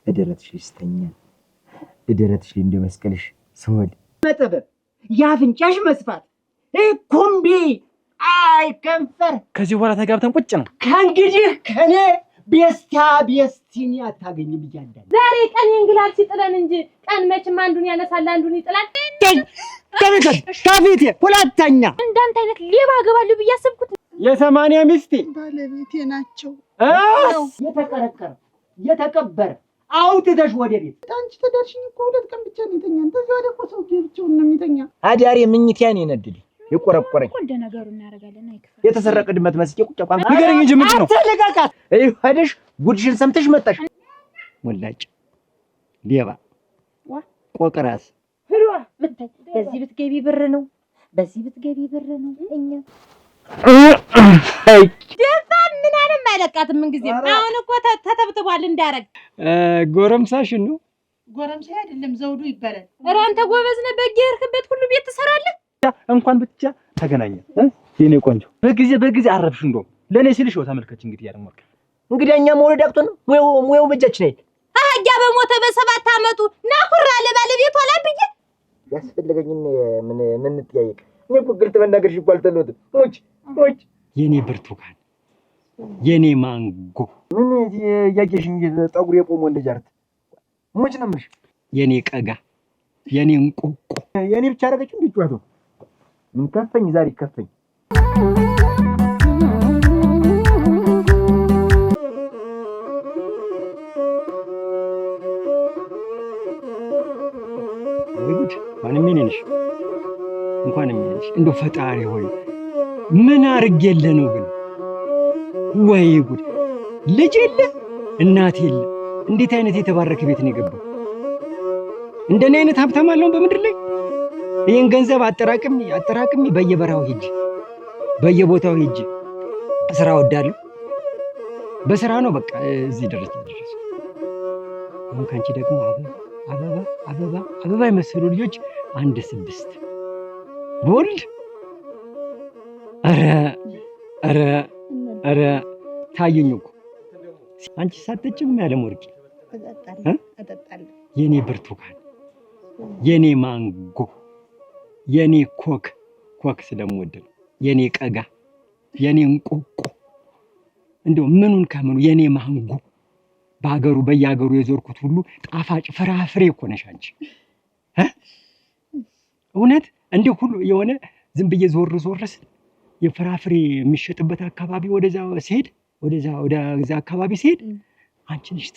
እደረትሽ ይስተኛል እደረትሽ እንደ መስቀልሽ ሰወል መጠበብ ያፍንጫሽ መስፋት ኩምቢ አይ ከንፈር ከዚህ በኋላ ተጋብተን ቁጭ ነው። ከእንግዲህ ከኔ ቤስቲኒ አታገኝም ብያለሁ። ዛሬ ቀን እንግላል ሲጥለን እንጂ ቀን መቼም አንዱን ያነሳል አንዱን ይጥላል። ተመከት ታፊቴ ሁለተኛ እንዳንተ አይነት ሌባ አገባለሁ ብዬ አሰብኩት። የ80 ሚስቴ ባለቤቴ ናቸው። የተቀረቀረ የተቀበረ አውጥተሽ ወደ ቤት አንቺ ተዳርሽኝ እኮ 2 ቀን ብቻ ነው የተኛን። ከዛ ወደ እኮ ሰው ብቻውን ነው የሚተኛ። አዳሪ ምኝታን ይነድል ይቆረቆረኝ ወደ ነገሩ እናደርጋለን። አይከፋ የተሰረቀ ድመት መስኪ ቁጭ አቋም ንገረኝ እንጂ ምንድን ነው? አትልቀቃት። ሄደሽ ጉድሽን ሰምተሽ መጣሽ። ወላጭ ሌባ ቆቅራስ ህሯ ምታይ በዚህ ብትገቢ ብር ነው በዚህ ብትገቢ ብር ነው። እኛ ደፋን ምን አለም አይለቃትም። ምን ጊዜ አሁን እኮ ተተብትቧል እንዳረግ ጎረምሳሽ ነው። ጎረምሳ አይደለም ዘውዱ ይባላል። ኧረ አንተ ጎበዝ ነህ። በየሄድክበት ሁሉ ቤት ትሰራለህ። እንኳን ብቻ ተገናኘን የኔ ቆንጆ። በጊዜ አረፍሽ። እንደውም ለኔ ሲልሽ ነው። ተመልከች እንግዲህ ያደርኩ እንግዲህ እኛ መውለድ አቅቶን ሙያው በእጃችን አይደል? አህያ በሞተ በ7 አመቱ ናኩራ ለባለቤቷ ላብዬ ያስፈልገኝን ምን ትያይቅ። እኔ እኮ ግልጥ መናገርሽ እኮ አልተለወጥም። ሞች የኔ ብርቱካን የኔ ማንጎ ምን ያያየሽኝ ጠጉር የቆሞ እንደጃርት ሞች ነው የምልሽ። የኔ ቀጋ የኔ እንቆቆ የኔ ብቻ አረገች እንዴ ጨዋታ ምን ከፈኝ ዛሬ ከፈኝ። ማንም ነሽ እንኳን ነሽ እንደው ፈጣሪ ሆይ ምን አርገለ ነው ግን? ወይ ጉድ! ልጅ የለ እናት የለ። እንዴት አይነት የተባረከ ቤት ነው የገባው! እንደኔ አይነት ሀብታም አለው በምድር ላይ? ይሄን ገንዘብ አጠራቅሚ በየበራው ሂጅ በየቦታው ሂጅ ስራ ወዳለሁ በስራ ነው በቃ እዚህ ደረጃ ድረስ። አሁን ካንቺ ደግሞ አበባ የመሰሉ ልጆች 1 6 ቦልድ ኧረ ታየኝ እኮ አንቺ ሳትጭም ያለም ወርቂ እጠጣለሁ። የኔ ብርቱካን የኔ ማንጎ የኔ ኮክ ስለምወድ ነው። የኔ ቀጋ የኔ እንቆቆ እንደው ምኑን ከምኑ የኔ ማንጎ በየሀገሩ የዞርኩት ሁሉ ጣፋጭ ፍራፍሬ እኮ ነሽ አንቺ። እውነት እንደው ሁሉ የሆነ ዝም ብዬ ዞርስ የፍራፍሬ የሚሸጥበት አካባቢ ወደዛ አካባቢ ሲሄድ አንቺ ነሽ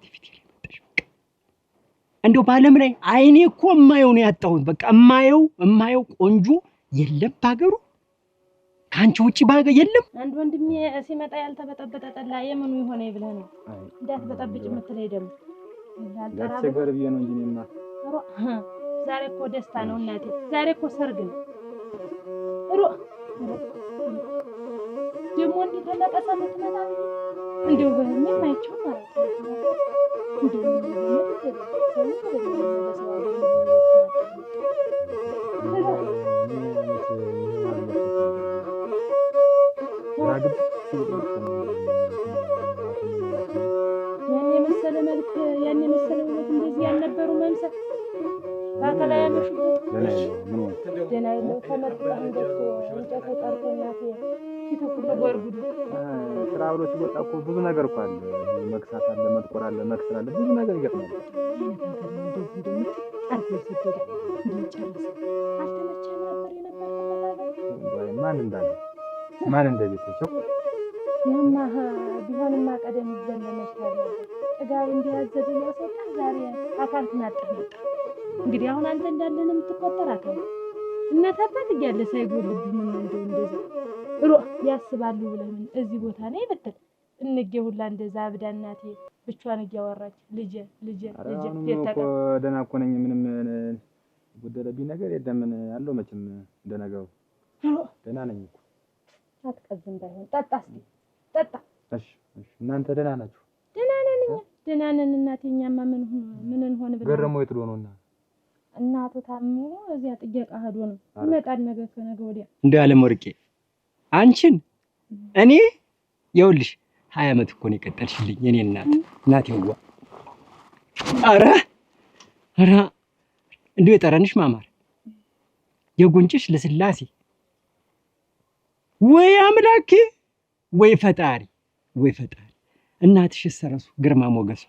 ፊት ላይ መጣሽ። በቃ እንደው በዓለም ላይ አይኔ እኮ የማየው ነው ያጣሁት። በቃ የማየው ቆንጆ የለም ባገሩ ካንቺ ውጪ ባገ የለም። አንድ ወንድሜ ሲመጣ ያልተበጠበጠ ጠላ የምኑ ይሆነ ይብለህ ነው እንዳትበጠብጭ የምትለኝ ደግሞ ለተገር ቢየ ነው እንጂ እኔማ ዛሬ እኮ ደስታ ነው እናቴ። ዛሬ እኮ ሰርግ ነው። ደግሞ እንዴት ተለቀሰ ምትመጣ እንደው በህልሜ ማይቸው ማለት ነው። ያኔ መሰለ መልክ ያኔ መሰለ ውበት እንደዚህ ያልነበሩ መምሰል ባከላይ ያመሹ ደህና የለው ተመጣጣ እንደው እንጨት ተጠርቶ እናቴ ሲተኩለ ጎርጉዱ ስራ ብሎ ሲወጣ እኮ ብዙ ነገር እኮ አለ። መክሳት አለ፣ መጥቆር አለ፣ መክሰር አለ፣ ብዙ ነገር ይገጥማል። ማን እንደቤተቸው ያማህ ቢሆንማ ቀደም ይዘለመች ታዲያ ጥጋብ እንዲያዘድ ነው ሰጣ ዛሬ አካል ትናጠህ መጣ። እንግዲህ አሁን አንተ እንዳለን የምትቆጠር አካል እናት አባት እያለ ሳይጎልብህ ምን እንደዛ ያስባሉ ብለህ ምን እዚህ ቦታ ነው ይበተል እንጌ ሁላ እንደዛ አብዳ እናቴ ብቻዋን እያወራች ልጄ ደታቀ ደህና እኮ ነኝ። ምንም ጎደለብኝ ነገር የለም። ምን አለው መቼም እንደነገሩ ደህና ነኝ እኮ። አትቀዝም ባይሆን ጠጣ እስኪ ጠጣ። እሺ እናንተ ደህና ናችሁ? ደህና ነን እናቴ። እኛማ ምን እንሆን ብለን ገረመው የት ሆኖ ነው እናቱ ታሙ እዚያ ጥየቃ ሄዶ ነው ይመጣል ነገ ከነገ ወዲያ። እንደ ዓለም ወርቄ አንቺን እኔ ይኸውልሽ 20 ዓመት እኮ ነው የቀጠልሽልኝ የኔ እናቴዋ ኧረ እንደው የጠረንሽ ማማር የጉንጭሽ ልስላሴ ወይ አምላኬ ወይ ፈጣሪ እናትሽ ሰረሱ ግርማ ሞገሷ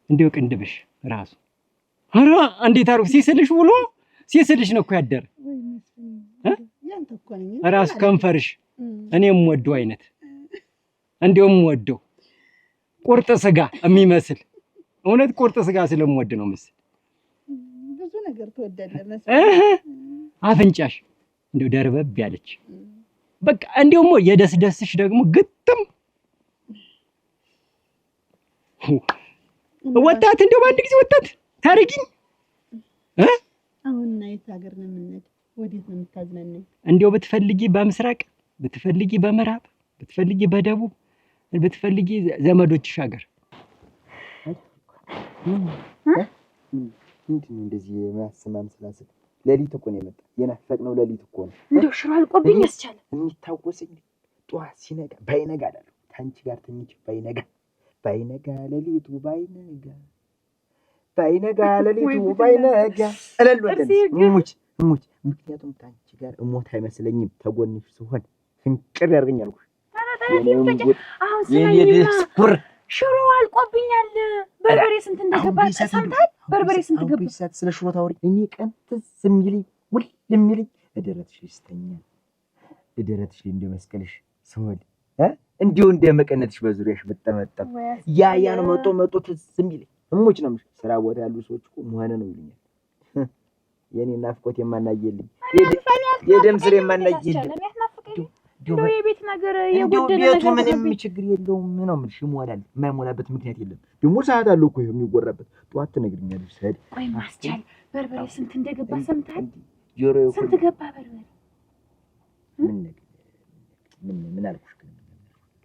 እንደው ቅንድብሽ ራሱ ኧረ እንዴት አድርጎ ሲስልሽ ነው እኮ ያደረ ራሱ ከንፈርሽ እኔም ወደው አይነት እንደውም ወደው ቁርጥ ስጋ የሚመስል እውነት ቁርጥ ስጋ ስለምወድ ነው ምስል ብዙ ነገር ተወደደለ አፍንጫሽ እንደው ደርበብ ያለች በቃ እንደውም የደስደስሽ ደግሞ ግጥም ወጣት እንደው በአንድ ጊዜ ወጣት ታሪኪኝ አሁን ናይት ሀገር ነው የምንሄድ ወዴት ነው የምታዝናናኝ እንደው ብትፈልጊ በምስራቅ ብትፈልጊ በምዕራብ ብትፈልጊ በደቡብ ብትፈልጊ ዘመዶችሽ ሀገር ምንድን ነው እንደዚህ የሚያስማም ስላስብ ሌሊት እኮ ነው የመጣ የናፈቅነው ሌሊት እኮ ነው እንደው ሽሮ አልቆብኝ ያስቻለ የሚታወሰኝ ጠዋት ሲነጋ ባይነጋ እላለሁ ታንቺ ጋር ተኝቼ ባይነጋ ሌሊቱ ባይነጋ ሌሊቱ ባይነጋ እላለሁ እሙች ምክንያቱም ታንቺ ጋር እሞት አይመስለኝም ተጎንሽ ስሆን ፍንቅር ያርገኛል እኮ አሁን ስማኝማ ሽሮ አልቆብኛል በርበሬ ስንት እንደገባ ሰምተሃል በርበሬ ስንት ገባ ቢሳት ስለ ሽሮ ታወሪ እኔ ቀን ትዝ የሚልኝ ውል የሚልኝ እደረትሽ ይስተኛል እደረትሽ እንደ መስቀልሽ ስወል እንዲሁ እንደ መቀነትሽ በዙሪያሽ በተመጠም ያ ነው መጦ ትዝ የሚልኝ እሙች ነው ስራ ቦታ ያሉ ሰዎች እኮ መሆነ ነው ይሉኛል የኔ ናፍቆት የማናየልኝ የደም ስር የማናየልኝ እንደው የቤት ነገር የጎደለ ቤቱ ነገር ምንም ችግር የለውም ነው የምልሽ ይሞላል የማይሞላበት ምክንያት የለም ደግሞ ሰዓት አለው እኮ የሚጎራበት ጠዋት ትነግሪኛለሽ ሰድ ቆይ ማስቻል በርበሬ ስንት እንደገባ ሰምተሃል ጆሮዬ ስንት ገባ በርበሬ ምን አልኩሽ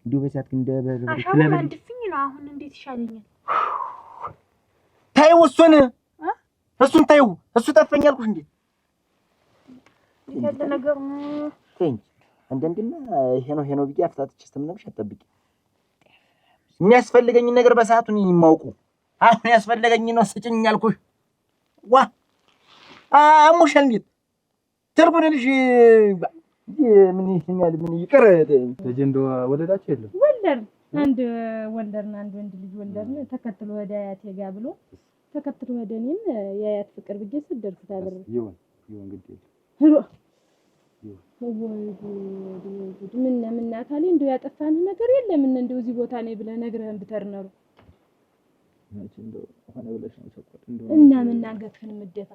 እንደው በሰዓት እንደ በርበሬ አሻም አንድፍኝ ነው አሁን እንዴት ይሻለኛል ታዩ እሱን ታዩ እሱ ጠፈኝ አልኩሽ እንዴ ያለ ነገር ተኝ አንደንድና ይሄ ነው ብዬ አፍታትሽ ተምነምሽ አትጠብቂ የሚያስፈልገኝ ነገር በሰዓቱ ነው የማውቁ አሁን ያስፈልገኝ ነው ስጭኝ አልኩሽ ዋ አሙሽ እንዴት ትርጉንልሽ ምን ይስኛል ምን ይቀር ለጀንዶ ወለዳችሁ የለም አንድ ወንደርና አንድ ወንድ ልጅ ወንደርና ተከትሎ ወደ አያቴ ጋር ብሎ ተከትሎ ወደ እኔም የአያት ፍቅር ብዬ ስደርኩት አብሬ ይሁን ግድ ምን አካሌ እንደው ያጠፋን ነገር የለም እንደው እዚህ ቦታ ነኝ ብለህ ነግረህን ብተርነሩ እና መናገርህን ምደታ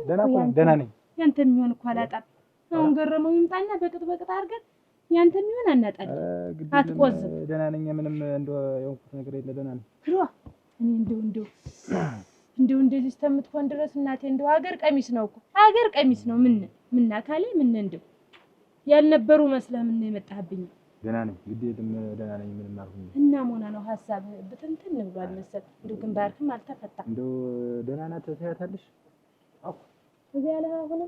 ደህና ነኝ ያንተ የሚሆን እኮ አላጣም አሁን ገረመው ይምጣና በቅጥ አድርገን ያንተ የሚሆን አናጣለን አትቆዝም ደህና ነኝ ምንም እንደው የሆንኩት ነገር የለ ደህና ነኝ እኔ እንደው እንደዚህ እስከምትሆን ድረስ እናቴ እንደው ሀገር ቀሚስ ነው እኮ ሀገር ቀሚስ ነው ምን አካሌ ምን እንደው ያልነበሩ መስለህ ምን የመጣህብኝ ደህና ነኝ ግዴለም ደህና ነኝ ምንም አልሆነ እና ሞና ነው ሐሳብ ብትንትን ብሏል መሰል እንደው ግንባርክም አልተፈታ እንደው ደህና ናት ታያታለሽ እዚያ ያለ አሁን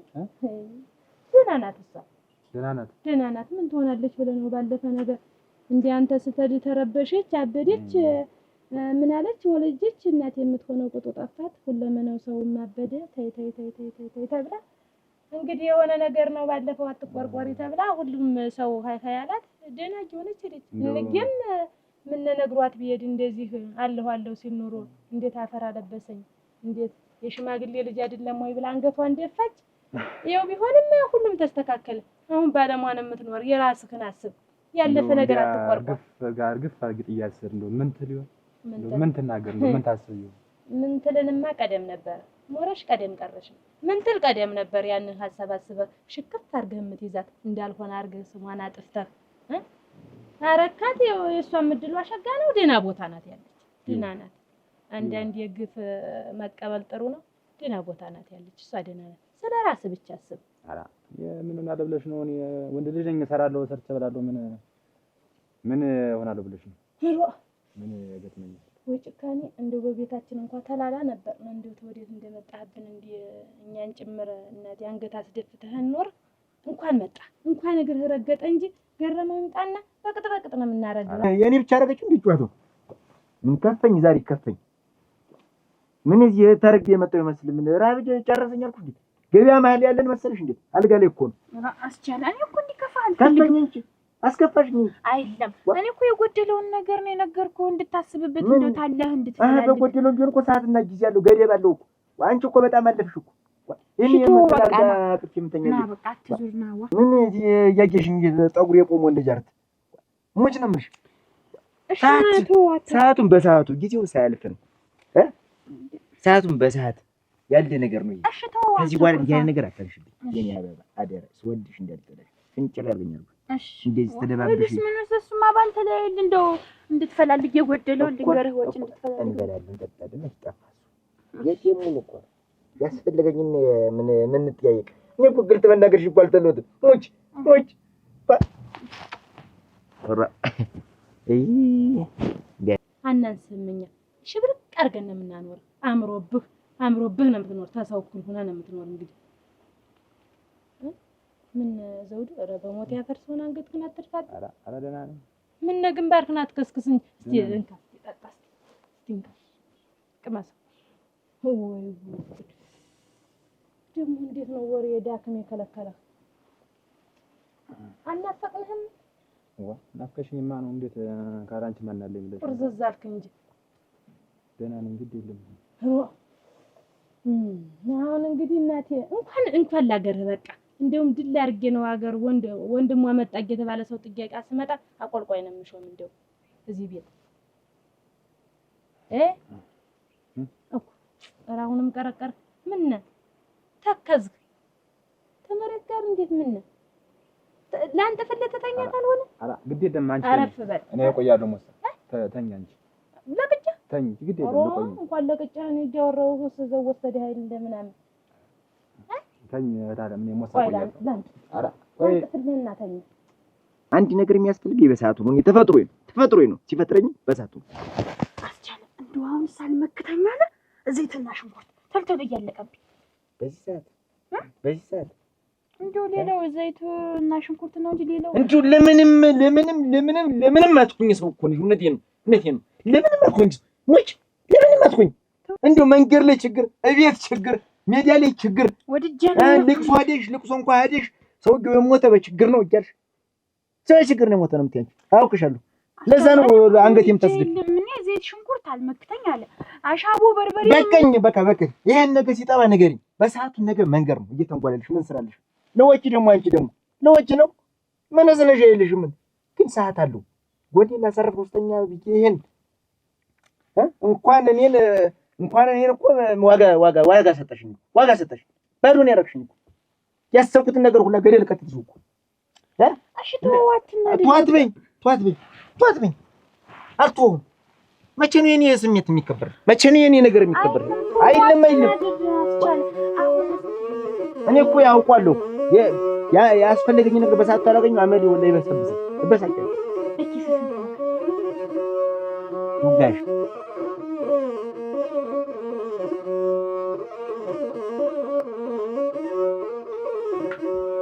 ደህና ናት ምን ትሆናለች ብለህ ነው ባለፈ ነገር እንዴ አንተ ስትሄድ ተረበሸች አበደች ምን አለች ወለጀች እናት የምትሆነው ቁጡ ጠፋት ሁለመናው ሰው ማበደ ተይ ተብላ እንግዲህ የሆነ ነገር ነው ባለፈው አትቆርቆሪ ተብላ ሁሉም ሰው ሃይ አላት ደህና ሆነች ሄደች እንግዲህም ምን ነግሯት ቢሄድ እንደዚህ አለሁ ሲኖር እንዴት አፈር አለበሰኝ እንዴት የሽማግሌ ልጅ አይደለም ወይ ብላ አንገቷን ደፋች ይኸው ቢሆንም ሁሉም ተስተካከለ አሁን ባለሟን የምትኖር የራስህን አስብ ያለፈ ነገር አትቆርቆር ግፍ አርግጥ እያሰር እንደው ምን ትልዩ ምን ትናገር እንደው ምን ታስብ ምን ትልንማ ቀደም ነበር ሞረሽ ቀደም ቀረሽ ምን ትል ቀደም ነበር ያንን ሐሳብ አስበህ ሽክፍ አርገህ የምትይዛት እንዳልሆነ አርገህ ስሟን አጥፍተህ አረካት የሷም ምድሉ አሸጋ ነው ደህና ቦታ ናት ያለች ደህና ናት አንዳንድ የግፍ መቀበል ጥሩ ነው ደህና ቦታ ናት ያለች እሷ ደህና ናት ስለራስ ብቻ አስብ አራ የምኑን አለብለሽ ነው እኔ ወንድ ልጅ ነኝ እሰራለሁ ሰርቼ እበላለሁ ምን ሆናለሁ ብለሽ ነው ምን ያገጥመኛል ወይ ጭካኔ እንደው በቤታችን እንኳን ተላላ ነበር እንደው ተወዴት እንደመጣህብን እኛን ጭምር እናት አንገት አስደፍተህን ኖር እንኳን እግር ረገጠ እንጂ ገረመው ይምጣና በቅጥ ነው የምናረጋው የኔ ብቻ አረገች እንዴ ጫዋቱ ምን ከፈኝ ዛሬ ከፈኝ። ምን እዚህ ተረግዴ የመጣው ይመስል ምን ራብ ጨረሰኝ አልኩ እንዴ? ገበያ መሀል ያለን መሰለሽ እንዴ? አልጋ ላይ እኮ ነው። አስቻለኝ እኮ እንዲከፋል ከፈኝ እንጂ አስከፋሽኝ አይደለም። እኔ እኮ የጎደለውን ነገር ነው የነገርኩህ እንድታስብበት እንደው ታለህ እንድትፈልግ። በጎደለው ቢሆን እኮ ሰዓትና ጊዜ አለው ገደብ አለው እኮ። አንቺ እኮ በጣም አለፍሽ እኮ። ይሄን የመሰላል ዳቅች የምተኛለሽ ና በቃ አትዙርና ዋ ምን እያየሽኝ ጠጉር የቆመው እንደጃርት ሙጭ ነው የምልሽ። ሰዓቱን በሰዓቱ ጊዜው ሳያልፍ ነው ሰዓቱን በሰዓት ያለ ነገር ነው። ከዚህ በኋላ እንዲህ አይነት ነገር አታልሽብኝ የኔ አበባ አደራ። ስወድሽ እንዳልጠላሽ ፍንጭል ያርገኛል። እንደዚህ ተደባብሽ ምን እሱማ ባንተ ላይ እንደው እንድትፈላልግ የጎደለው ልንገርህ ወጭ እንድትፈላልግ እንበላለን እንጠጣለን። አስጠፋሱ የቴሙን እኮ ያስፈልገኝን ምን ትያየቅ። እኔ እኮ ግልጥ መናገርሽ እኮ አልተለወጥም። ሞች ወራ አናንስምኛ ሽብርቅ አድርገን ነው የምናኖር። አምሮብህ ነው የምትኖር። ተሰው እኩል ሆነህ ነው የምትኖር። እንግዲህ ምን ዘውዱ ኧረ በሞት ያፈርሰውን አንገትህን አትድፋት። ኧረ ደህና ነኝ። ምን ነው ግንባርህን አትከስክስ እንጂ እስቲ እንካ ጠጣ እስቲ እንካ ቅመስ። ወይ ደግሞ እንዴት ነው ወሬ ዳክም የከለከለህ? አናፈቅንህም? ናፍቀሽኝማ ነው። እንዴት ካራንቺ ማናለኝ ብለሽ ቁርዝዝ አልክ እንጂ ደህና ነኝ። ግድ የለም አሁን እንግዲህ እናቴ እንኳን ላገርህ በቃ እንደውም ድል አድርጌ ነው ሀገር ወንድሟ መጣ እየተባለ ሰው ጥያቄ ስመጣ አቆልቋይ ነው የምሾም። እንደው እዚህ ቤት እኮ አሁንም ቀረቀር ምን ተከዝክ ተመረጥ ጋር እንዴት ምን ላንተ ፈለተ ተኛ ካልሆነ ግድ የለም አንቺ አረፍ በል። እኔ እቆያለሁ ሞሳ ተኛ እንጂ ለቅጫ ተኝ ግድ የለም ልቆይ። እንኳን ለቅጫ ነው እያወራሁ ወሰደው ወሰደ ኃይል እንደምናምን ተኝ ታዲያ ምን ሞሳ እቆያለሁ። ኧረ ወይ ፍልህና ተኝ። አንድ ነገር የሚያስፈልገኝ በሰዓቱ ነው። ተፈጥሮዬ ነው ሲፈጥረኝ በሰዓቱ አስቻለ። እንደው አሁን ሳልመክተኛ አለ ዘይትና ሽንኩርት ተልተል እያለቀብኝ በዚህ ሰዓት እንደው ሌላው ዘይቱና ሽንኩርት ነው እንጂ ሌላው እንደው ለምንም አትኩኝ። ሰው እኮ ነሽ። እውነቴን ነው። ለምንም አትኩኝ። ለምንም አትኩኝ። እንደው መንገድ ላይ ችግር፣ እቤት ችግር፣ ሜዳ ላይ ችግር፣ ልቅሶ እንኳን ሄደሽ ሰው የሞተ በችግር ነው እያልሽ ችግር ነው የሞተ ነው የምትይኝ። አውቅሻለሁ። ለዛ ነው አንገት የምታስደግ። ምን ዘይት ሽንኩርት አልመክተኝ አለ አሻቦ በርበሬ በቃኝ። ይሄን ነገር ሲጠባ ንገሪኝ። በሰዓቱ ነገር መንገር ነው። እየተንጓለልሽ ምን ስራለሽ? ለወጪ ደግሞ አንቺ ደግሞ ለወጪ ነው ምን ስለሽ አይልሽ። ምን ግን ሰዓት አለው። ጎዴን ላሰረፍ ውስጠኛ ብዬ ይሄን እንኳን እኔን እኮ ዋጋ ሰጠሽኝ። ባዶ ነው ያደረግሽኝ እኮ። ያሰብኩትን ነገር ሁላ ገደል ከተትሽ እኮ። እሺ ተዋትና ተዋት በይ። አልተውም። መቼ ነው የኔ ስሜት የሚከበር? መቼ ነው የኔ ነገር የሚከበር? አይልም። እኔ እኮ ያውቃለሁ። ያስፈልገኝ ነገር በሰዓቱ ታላገኝ አመሌ ወላሂ ይበሰብሳል። ጋሽ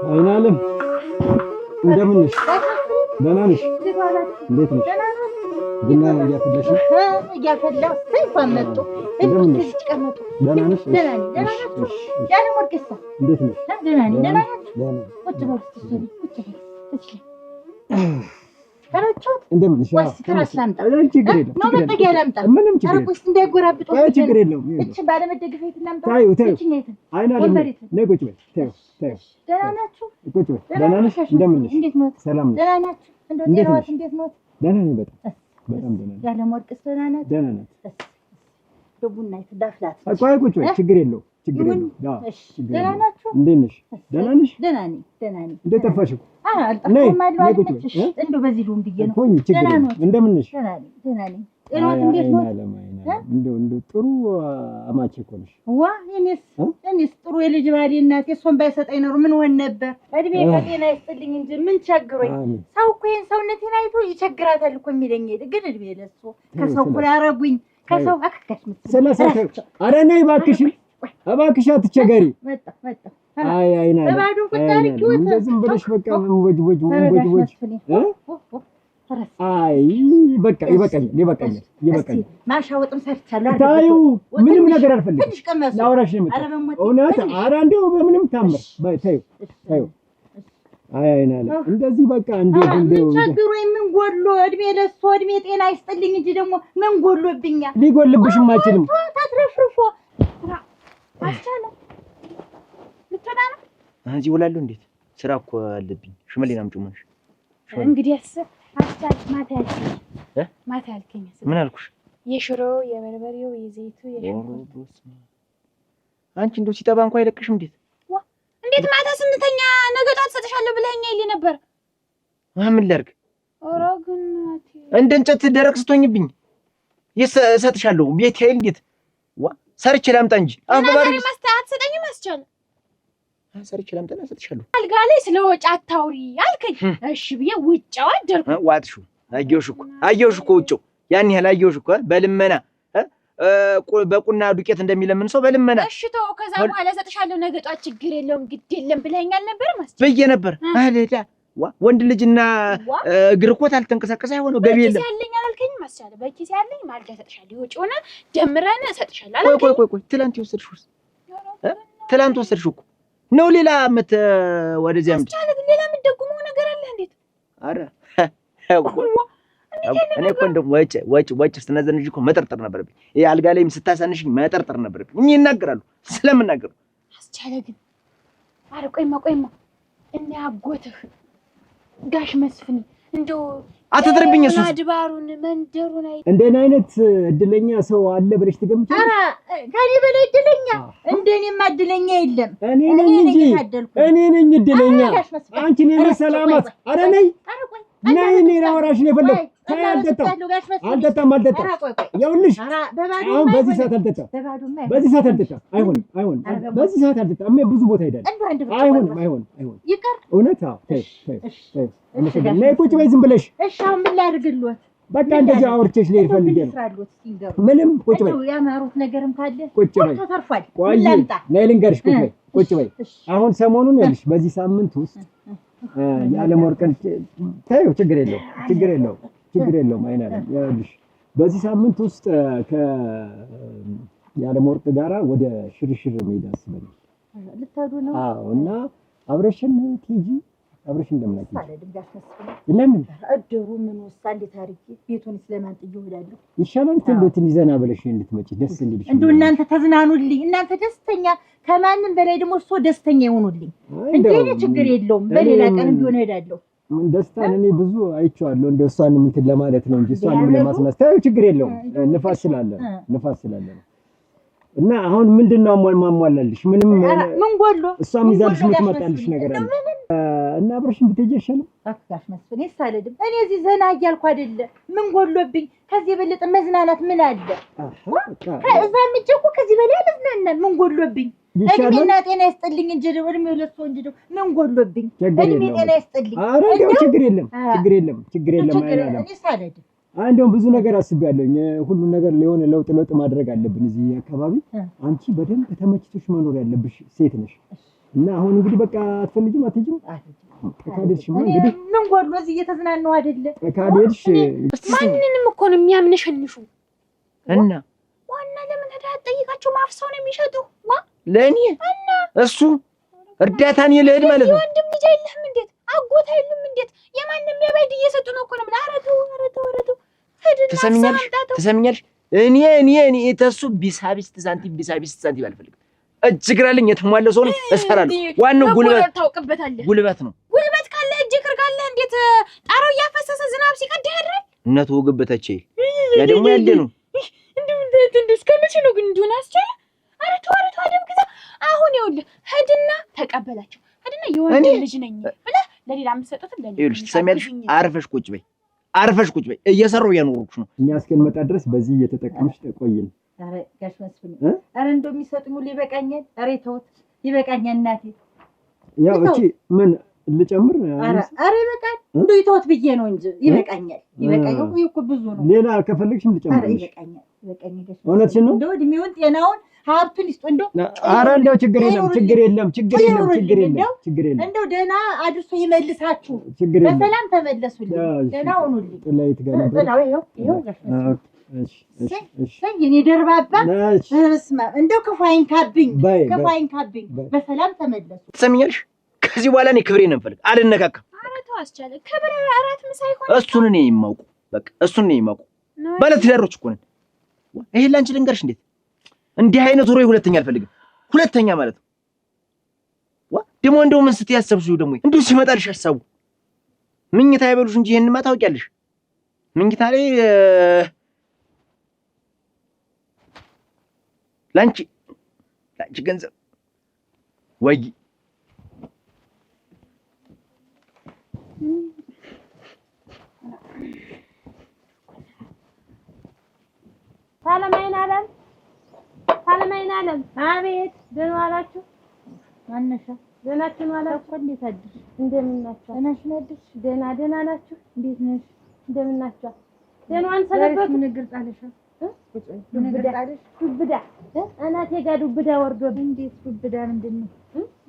አይናለም እንደምን ነሽ? ደህና ነሽ? እንዴት ነሽ? ቡና እያፈላሽ ነው? እያፈላሁ እንኳን መጡ። እንደምን ነሽ? ደህና ነሽ? ደህና ነኝ። ያለ ወርቅሳ እንዴት ነሽ? ደህና ነኝ። ደህና ነሽ? ደህና ቁጭ በል እስኪ ተረቾት እንደምን ነሽ? ወይስ ትራስ ላምጣ? ችግር የለም። ነው መጠጊያ ላምጣ? ምንም ችግር የለም። አረቁስ እንዳይጎራብጥ ችግር የለም። እቺ ባለመደገፊያ ላምጣ? ታዩ አይናለም ነይ ቁጭ በይ። ታዩ ደህና ናችሁ? ቁጭ በይ። ደህና ነሽ? እንደምን ነሽ? እንዴት ነው? ሰላም ነሽ? ደህና ናችሁ? እንደው ጤናዎት እንዴት ነው? ደህና ነኝ። በጣም ደህና ነኝ። ያለ ወርቅስ ደህና ናት? ደህና ናት። ቡና ይፈዳፍላት። ቆይ ቁጭ በይ። ችግር የለውም። እሺ ደህና ናችሁ? እንዴት ነሽ? ደህና ነሽ? ደህና ነኝ። እንዴት ጠፋሽ? አልጠፋሁም አለች። እንደው በዚህ ልሁን ብዬሽ ነው። ደህና ነሽ? እንደምን ነሽ? ደህና ነኝ። ጤናዎት እንዴት ነው? እንደው ጥሩ አማቼ እኮ ነሽ። ዋ እኔስ ጥሩ የልጅ ባሌ እናቴ እሷን ባይሰጠኝ ኖሮ ምን ሆን ነበር? እድሜ ከጤና ይስጥልኝ እንጂ ምን ቸግሮኝ። ሰው እኮ ይሄን ሰውነቴን አይቶ ይቸግራታል እኮ የሚለኝ ግን እድሜ ለእሱ ከሰው እኩል ያረጉኝ ከሰው አካካሽ ኧረ ነይ እባክሽ አትቸገሪ። መጣ አይና ባዶ ቁጣሪ ኪውት ዝም ብለሽ በቃ ወጅ አይ በቃ ይበቃኛል። ማሻ ወጥም ሰርቻለሁ። ታዩ ምንም ነገር አልፈልግም። ላውራሽ ነው እውነት። ኧረ እንደው በምንም ታምር ታዩ አይናለ እንደዚህ በቃ እንደው ቸግሮኝ ምን ጎሎ እድሜ ለእሱ እድሜ ጤና ይስጥልኝ እንጂ ደግሞ ምን ጎሎብኛል? ሊጎልብሽም አይችልም። ታትረፍርፎ አቻለ ልትወጣ ነው እዚህ ውላለሁ። እንዴት ስራ እኮ አለብኝ። ሽመሌን አምጪው ማሽ እንግዲህ አቻለ ማታ ያልከኝ ምን አልኩሽ? የሽሮ የበርበሬው የዘይቱ የሽሮ አንቺ እንደው ሲጠባ እንኳን አይለቅሽም። እንዴት ማታ ስንተኛ ነገ ጧት ሰጥሻለሁ ብለኸኝ አይል ነበር? ምን ላድርግ? ኧረ ግን እንደ እንጨት ደረቅ ስትሆኝብኝ እሰጥሻለሁ። ቤት ያይል እንዴት ሰርቼ ላምጣ እንጂ አሁን በባሪ መስጣት ሰጠኝም አስቻለ ሰርቼ ላምጣና እሰጥሻለሁ። አልጋ ላይ ስለ ወጪ አታውሪ አልከኝ። እሺ ብዬ ውጫው አደርኩ። ዋጥሽው። አየሁሽ እኮ ውጭው ያን ያህል አየሁሽ እኮ በልመና በቁና ዱቄት እንደሚለምን ሰው በልመና። እሺ ተው፣ ከዛ በኋላ እሰጥሻለሁ ነገ ጧት ችግር የለውም ግድ የለም ብለኸኝ አልነበረ? ማስቻለ ብዬሽ ነበር። አለዳ ወንድ ልጅና እግር እኮ ታልተንቀሳቀሰ አይሆነው ገቢ የለም። በኪስ ያለኝ አላልከኝ? ማስቻለ በኪስ ያለኝ ማልዳ እሰጥሻለሁ። ወጪውና ደምረን እሰጥሻለሁ አላልከኝ? ቆይ ትላንት ወሰድሽው እኮ ነው። ሌላ መተ ወደዚያ ማስቻለ ሌላ የምትደጉመው ነገር አለ እንዴት? አረ እኔ እኮ እንደው ወጭ ስትነዘንሽ እኮ መጠርጠር ነበረብኝ። ይሄ አልጋ ላይም ስታሳንሽኝ መጠርጠር ነበረብኝ። እኔ ይናገራሉ ስለምናገሩ አስቻለ ግን አረ ቆይማ እኔ አጎትህ ጋሽ መስፍን እንደው አትጥርብኝ። እሱ አድባሩን መንደሩን እንደኔ አይነት እድለኛ ሰው አለ ብለሽ ትገምቻለሽ? አረ ከኔ በላይ እድለኛ እንደኔማ እድለኛ የለም። እኔ ነኝ እድለኛ። አንቺ ነኝ ሰላማት። አረ ነይ ነይ ላወራሽ ነው የፈለኩት። አልጠጣም። ይኸውልሽ አሁን በዚህ ሰዓት አልጠጣም። አይሆንም። በዚህ ሰዓት አልጠጣም። ብዙ ቦታ ሄዳለሁ። አይሆንም። ይቅር። እውነት? አዎ። ነይ ቁጭ በይ ዝም ብለሽ። እሺ አሁን ምን ላድርግልዎት? በቃ እንደዚህ አውርቼሽ ልሄድ ፈልጌ ነው። ምንም ቁጭ በይ። ያማሩት ነገርም ካለ ቁጭ በይ። ተተርፏል። ቆይ ነይ ልንገርሽ። ቁጭ በይ። አሁን ሰሞኑን ይኸውልሽ በዚህ ሳምንት ውስጥ የዓለም ወርቅን ታየው። ችግር የለውም አይናለም። ይኸውልሽ በዚህ ሳምንት ውስጥ የዓለም ወርቅ ጋራ ወደ ሽርሽር መሄድ አስበናል። ልትሄዱ ነው? አዎ። እና አብረሽን ትሄጂ። አብረሽን እንደምን ለምን እድሩ ምን ወሳ እንዴት አድርጌ ቤቱን ስለማን ጥዬ እሄዳለሁ? ይሻላል ትንዶትን ይዘና ብለሽ እንድትመጪ ደስ እንዲልሽ። እንደው እናንተ ተዝናኑልኝ። እናንተ ደስተኛ ከማንም በላይ ደግሞ እሱ ደስተኛ ይሆኑልኝ። እንዴ ችግር የለውም። በሌላ ቀን ቢሆን እሄዳለሁ። ደስታን እኔ ብዙ አይቼዋለሁ። እንደ እሷን እንትን ለማለት ነው እንጂ እሷን ለማስነሳት ችግር የለውም። ንፋስ ስላለ ነው። እና አሁን ምንድነው ማሟላልሽ? ምንም ምን ጎሎ እሷም ይዛልሽ የምትመጣልሽ ነገር አለ እና አብረሽን ብትሄጂ አይሻልም? አክጋሽ መስፍን ይሳለድም። እኔ እዚህ ዘና እያልኩ አይደለ? ምን ጎሎብኝ? ከዚህ የበለጠ መዝናናት ምን አለ? ከዛ ምጭቁ ከዚህ በላይ አልዝናናም። ምን ጎሎብኝ? እድሜና ጤና ይስጥልኝ እንጂ እድሜው ለእሱ እንጂ ምን ጎሎብኝ? እድሜ ጤና ይስጥልኝ። ኧረ እንደው ችግር የለም አይደለም። ይሳለድም እንደውም ብዙ ነገር አስቤያለሁኝ። ሁሉ ነገር ለሆነ ለውጥ ማድረግ አለብን እዚህ አካባቢ። አንቺ በደንብ ተመችቶሽ መኖር ያለብሽ ሴት ነሽ እና አሁን እንግዲህ በቃ አትፈልጊም? አትሄጂም? ካደልሽማ እንግዲህ ምን ጎሎ እዚህ እየተዝናናሁ አይደለ? ካደልሽ ማንንም እኮ ነው የሚያምንሽንሹ እና ዋና ለምን ሄዳ ጠይቃቸው ማፍሰው ነው የሚሸጡ ለእኔ እና እሱ እርዳታን የለህድ ማለት ነው። ወንድም ልጅ አይልህም እንዴት? አጎት አይልም እንዴት? የማንም የባይድ እየሰጡ ነው እኮ ነው ብለህ አረቱ ትሰሚኛለሽ? እኔ ተሱ ቢሳቢስት ሳንቲም አልፈልግም። እጅግራለኝ የተሟለው ሰው ነው እሰራለሁ። ዋናው ጉልበት ታውቅበታለህ። ጉልበት ነው። ጉልበት ካለ እጅ ክር ካለ እንዴት ጣራው እያፈሰሰ ዝናብ ሲቀድ ያድራል? እነቱ ወግበታቼ ያ ደግሞ ያለ ነው። እንዴ እስከመቼ ነው ግን እንደሆነ አስቻለ? አረቱ አደም ግዛ። አሁን ይኸውልህ ሄድና ተቀበላቸው። ሄድና የወንድ ልጅ ነኝ ብለህ ለሌላ የምትሰጡት ለኔ ይኸውልሽ፣ ትሰሚያለሽ? አርፈሽ ቁጭ በይ። እየሰራሁ እያኖርኩሽ ነው። እኛ እስከንመጣ ድረስ በዚህ እየተጠቀምሽ ቆይን። ኧረ ጋሽ መስፍን ኧረ እንደው የሚሰጡኝ ሁሉ ይበቃኛል። ኧረ ተውት ይበቃኛል። እናቴ ያው እቺ ምን ልጨምር? ኧረ ይበቃል። እንደው ይተውት ብዬ ነው እንጂ ይበቃኛል። ይበቃኛል እኮ ብዙ ነው። ሌላ ከፈለግሽም ልጨምር። ኧረ ይበቃኛል። እውነትሽን ነው። እንደው እድሜውን ጤናውን ሀብቱን ይስጡ። እንደው ኧረ እንደው ችግር የለም እንደው ደህና አድርሶ ይመልሳችሁ። በሰላም ተመለሱልኝ። ደህና ሁኑልኝ። ጥላው ይኸው እሺ የኔ ደርባባ በስመ አብ እንደው ክፉ አይንካብኝ። በሰላም ተመለሱ። ትሰሚኛለሽ? ከዚህ በኋላ እኔ ክብሬን እንፈልግ አልነካካም። ኧረ ተው አስቻለ። ክብር አራት ምሳ ይሆን? እሱን እኔ የማውቁ በቃ እሱን እኔ የማውቁ ባለ ትዳሮች እኮ ነን። ይሄ ላንቺ ልንገርሽ፣ እንዴት እንዲህ አይነት ኑሮ ሁለተኛ አልፈልግም። ሁለተኛ ማለት ነው ደግሞ እንደው ምን ስትይ ያሰብሽው ደግሞ እንደው ሲመጣልሽ ሐሳቡ ምኝታ አይበሉሽ እንጂ ይሄን ማታውቂያለሽ። ምኝታ ላይ ላንቺ ገንዘብ ወይ ሰላማዊን አለም። አቤት ደህና ዋላችሁ? ማነሻ ደህናችሁ ዋላችሁ? እንዴት አድርሽ? እንደምን ናችሁ? ደህናሽን አድርሽ? ደህና ናችሁ? እንዴት ነሽ? እንደምን ናችሁ? ደህናዋን ሰነበቱ? ምን ነገር ጣለሽ? ዱብዳ እናቴ ጋር ዱብዳ ወርዶብኝ። እንዴት ዱብዳ ምንድን ነው?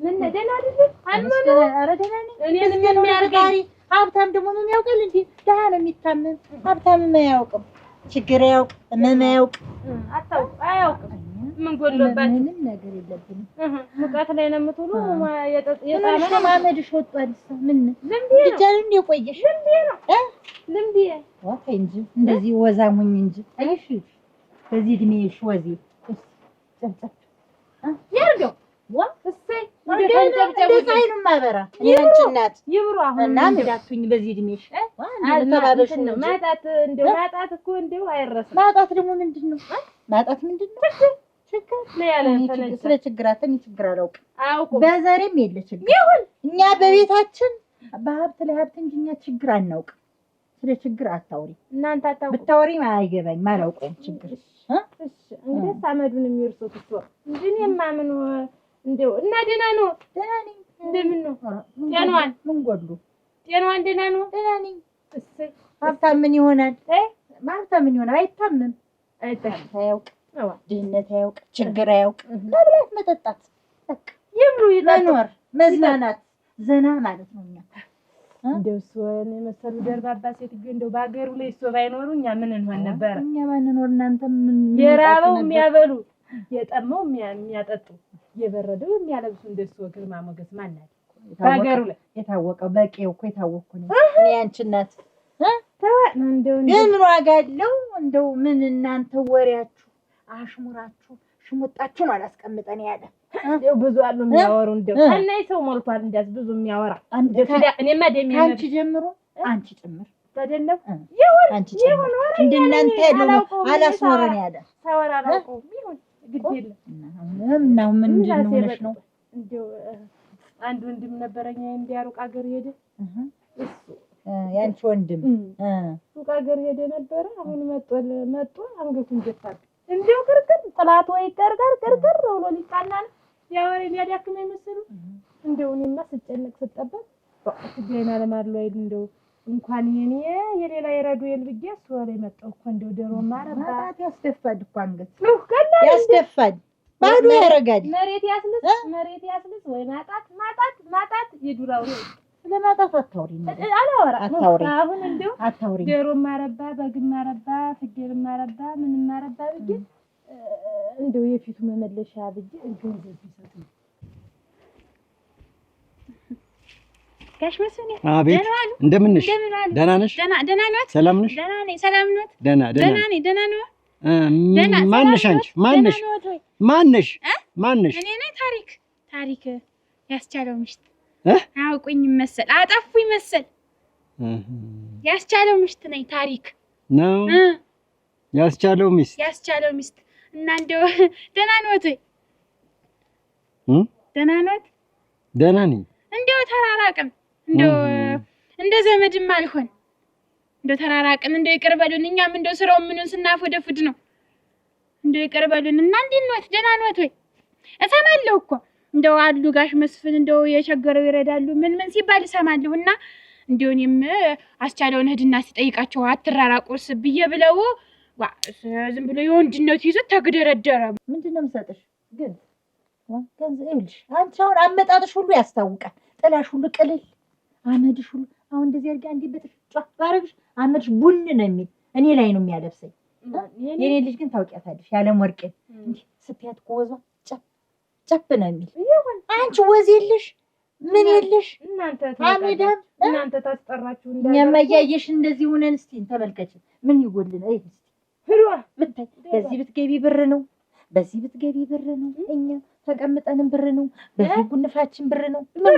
ምን ደህና አይደል? አልመኑ። ኧረ ደህና ነኝ። እኔንም የሚያርጋሪ ሀብታም ደግሞ ምን ያውቃል እንዴ? ደህና ነው የሚታመም። ሀብታም ምን ያውቅም? ችግር ያውቅ ምን ያውቅ? አያውቅም። ምን ጎሎባችሁ? ምንም ነገር የለብንም። ሙቀት ላይ ነው የምትውሉ። የጣመ ማመድሽ ወጣል። ምን ልምዴ ነው የቆየሽ? ልምዴ ወጣ እንጂ እንደዚህ ወዛም ሁኝ እንጂ አይሽ በዚህ እድሜሽ ወዚ ጨብጨብ ያርገው እሰይ እንደዚህ ማበራ የአንቺ እናት ይብሩ። አሁን እና ምዳቱኝ በዚህ እድሜሽ ተባበሽ ነው ማጣት። እንደው ማጣት እኮ እንደው አይረሳም። ማጣት ደግሞ ምንድነው? ማጣት ምንድነው? ችግር ነው ያለ ፈነጀ። ስለ ችግራችን ችግር አላውቅም። በዘሬም የለ ችግር ይሁን። እኛ በቤታችን በሀብት ላይ ሀብት እንጂ እኛ ችግር አናውቅም። ስለ ችግር አታውሪ። እናንተ አታውቁ። ብታወሪ አይገባኝ ማላውቀው ችግር። እሺ እንግዲህ ሳመዱን የሚርሱት እኮ እንጂ እኔማ ምን እንደው እና ደህና ነው? ደህና ነኝ። እንደምን ነው ጤናዋን? ምን ጎሉ? ጤናዋን ደህና ነው? ደህና ነኝ። እሰይ ሀብታም ምን ይሆናል? ሀብታም ምን ይሆናል? አይታመም። አያውቅ ድህነት አያውቅ፣ ችግር አያውቅ። መብላት መጠጣት በቃ ይብሉ ይኖር መዝናናት ዘና ማለት ነው። እኛ እንደው እሱን የመሰሉ ደርባባ ሴትዮ እንደው በአገሩ ላይ እሱ ባይኖሩ እኛ ምን እንሆን ነበር? እኛ ባንኖር እናንተ ምን የራበው የሚያበሉ የጠማው የሚያጠጡ የበረደው የሚያለብሱ እንደሱ ግርማ ሞገስ ማን አለ በአገሩ ላይ? የታወቀው በቂው እኮ የታወቅኩ ነው እኔ አንቺ እናት። እንደው ምን ዋጋ አለው? እንደው ምን እናንተ ወሬያችሁ አሽሙራችሁ ሽሙጣችሁ ነው አላስቀምጠን ያለ እንደው ብዙ አሉ የሚያወሩ እንደው ከናይ ሰው ሞልቷል። እንዲያስ ብዙ የሚያወራ እኔማ ደም አንቺ ጀምሮ አንቺ ጭምር ተደለም ይሁን አንቺ ጭምር እንደናንተ ያለው አላስኖረን ያለ ታወራ ነው ይሁን ግድ የለም። ነው ምንድን ነው ሆነሽ ነው? እንደው አንድ ወንድም ነበረኛ እንዲያሩቅ አገር ሄደ። እሱ ያንቺ ወንድም ሩቅ አገር ሄደ ነበረ። አሁን መጥቶ አንገቱን ደፋል። እንደው ቅርቅር ጥላት ወይ ቀርቀር ብሎ ሊጣና ነው ያወሬ ሊያዳክም አይመስሉ። እንደው እኔማ ስጨነቅ ስጠበቅ በአትገና ለማርሎ አይደል እንደው እንኳን የሌላ የረዱ የልብጌ ሶሬ መጣው እኮ እንደው ደሮ ማረባት ያስደፋል እኮ አንገት ያስደፋል። ባዶ ያረጋል። መሬት ያስልስ ወይ ማጣት የዱራው ነው። ስለማጣት አታውሪ ነው አላወራ አሁን እንደው አታውሪ። ደሮ ማረባ በግም ማረባ ፍጌር ማረባ ምን ማረባ ብዬ እንደው የፊቱ መመለሻ ብዬ ገንዘብ ይሰጥ ነው። ጋሽ መስፍን አቤት፣ እንደምን ነሽ? ደህና ነሽ? ደህና ነዎት? ሰላም ነሽ? ደህና ነኝ። ሰላም ነዎት? ደህና ነኝ። ደህና ነው። ማነሽ አንቺ? ማነሽ? እኔ ነኝ ታሪክ ያስቻለው ምሽት አውቁኝ መሰል አጠፉኝ መሰል ያስቻለው ምሽት ነኝ። ታሪክ ነው ያስቻለው ሚስት እና እንደው ደህና ነዎት ወይ? ደህና ነዎት? ደህና ነኝ። እንደው ተራራቅን፣ እንደው እንደ ዘመድም አልሆን፣ እንደው ተራራቅን። እንደው ይቅር በሉን። እኛም እንደው ስራው ምኑን ስናፎደፉድ ነው። እንደው ይቅር በሉን እና እንዴት ነዎት? ደህና ነዎት ወይ? እሰማለሁ እኮ እንደው አሉ ጋሽ መስፍን እንደው የቸገረው ይረዳሉ ምን ሲባል እሰማለሁ። እና እንደው እኔም አስቻለውን ሂድና ሲጠይቃቸው አትራራቁስ ብዬ ብለው ዝም ብሎ የወንድነት ይዘት ተግደረደረ። ምንድን ነው የምሰጥሽ ግን ገንዘብ ይኸውልሽ፣ አንቺ አሁን አመጣጥሽ ሁሉ ያስታውቃል። ጥላሽ ሁሉ ቅልል፣ አመድሽ ሁሉ አሁን እንደዚህ አድርጌ አንዴ በጥፍጫ ባረግሽ አመድሽ ቡን ነው የሚል እኔ ላይ ነው የሚያለብሰኝ። የኔ ልጅ ግን ታውቂያታለሽ፣ ያለም ወርቄን እንዲህ ስትያት ወዟ ጨብ ነው የሚል። አንቺ ወዝ የለሽ ምን የለሽ እናንተ ታስጠራችሁ እኛማ እያየሽ እንደዚህ ሆነን እስቲ ተመልከች ምን ይጎልና ይሄ ብታይ በዚህ ብትገቢ ብር ነው፣ በዚህ ብትገቢ ብር ነው፣ እኛ ተቀምጠንም ብር ነው፣ በዚህ ጉንፋችን ብር ነው። ምን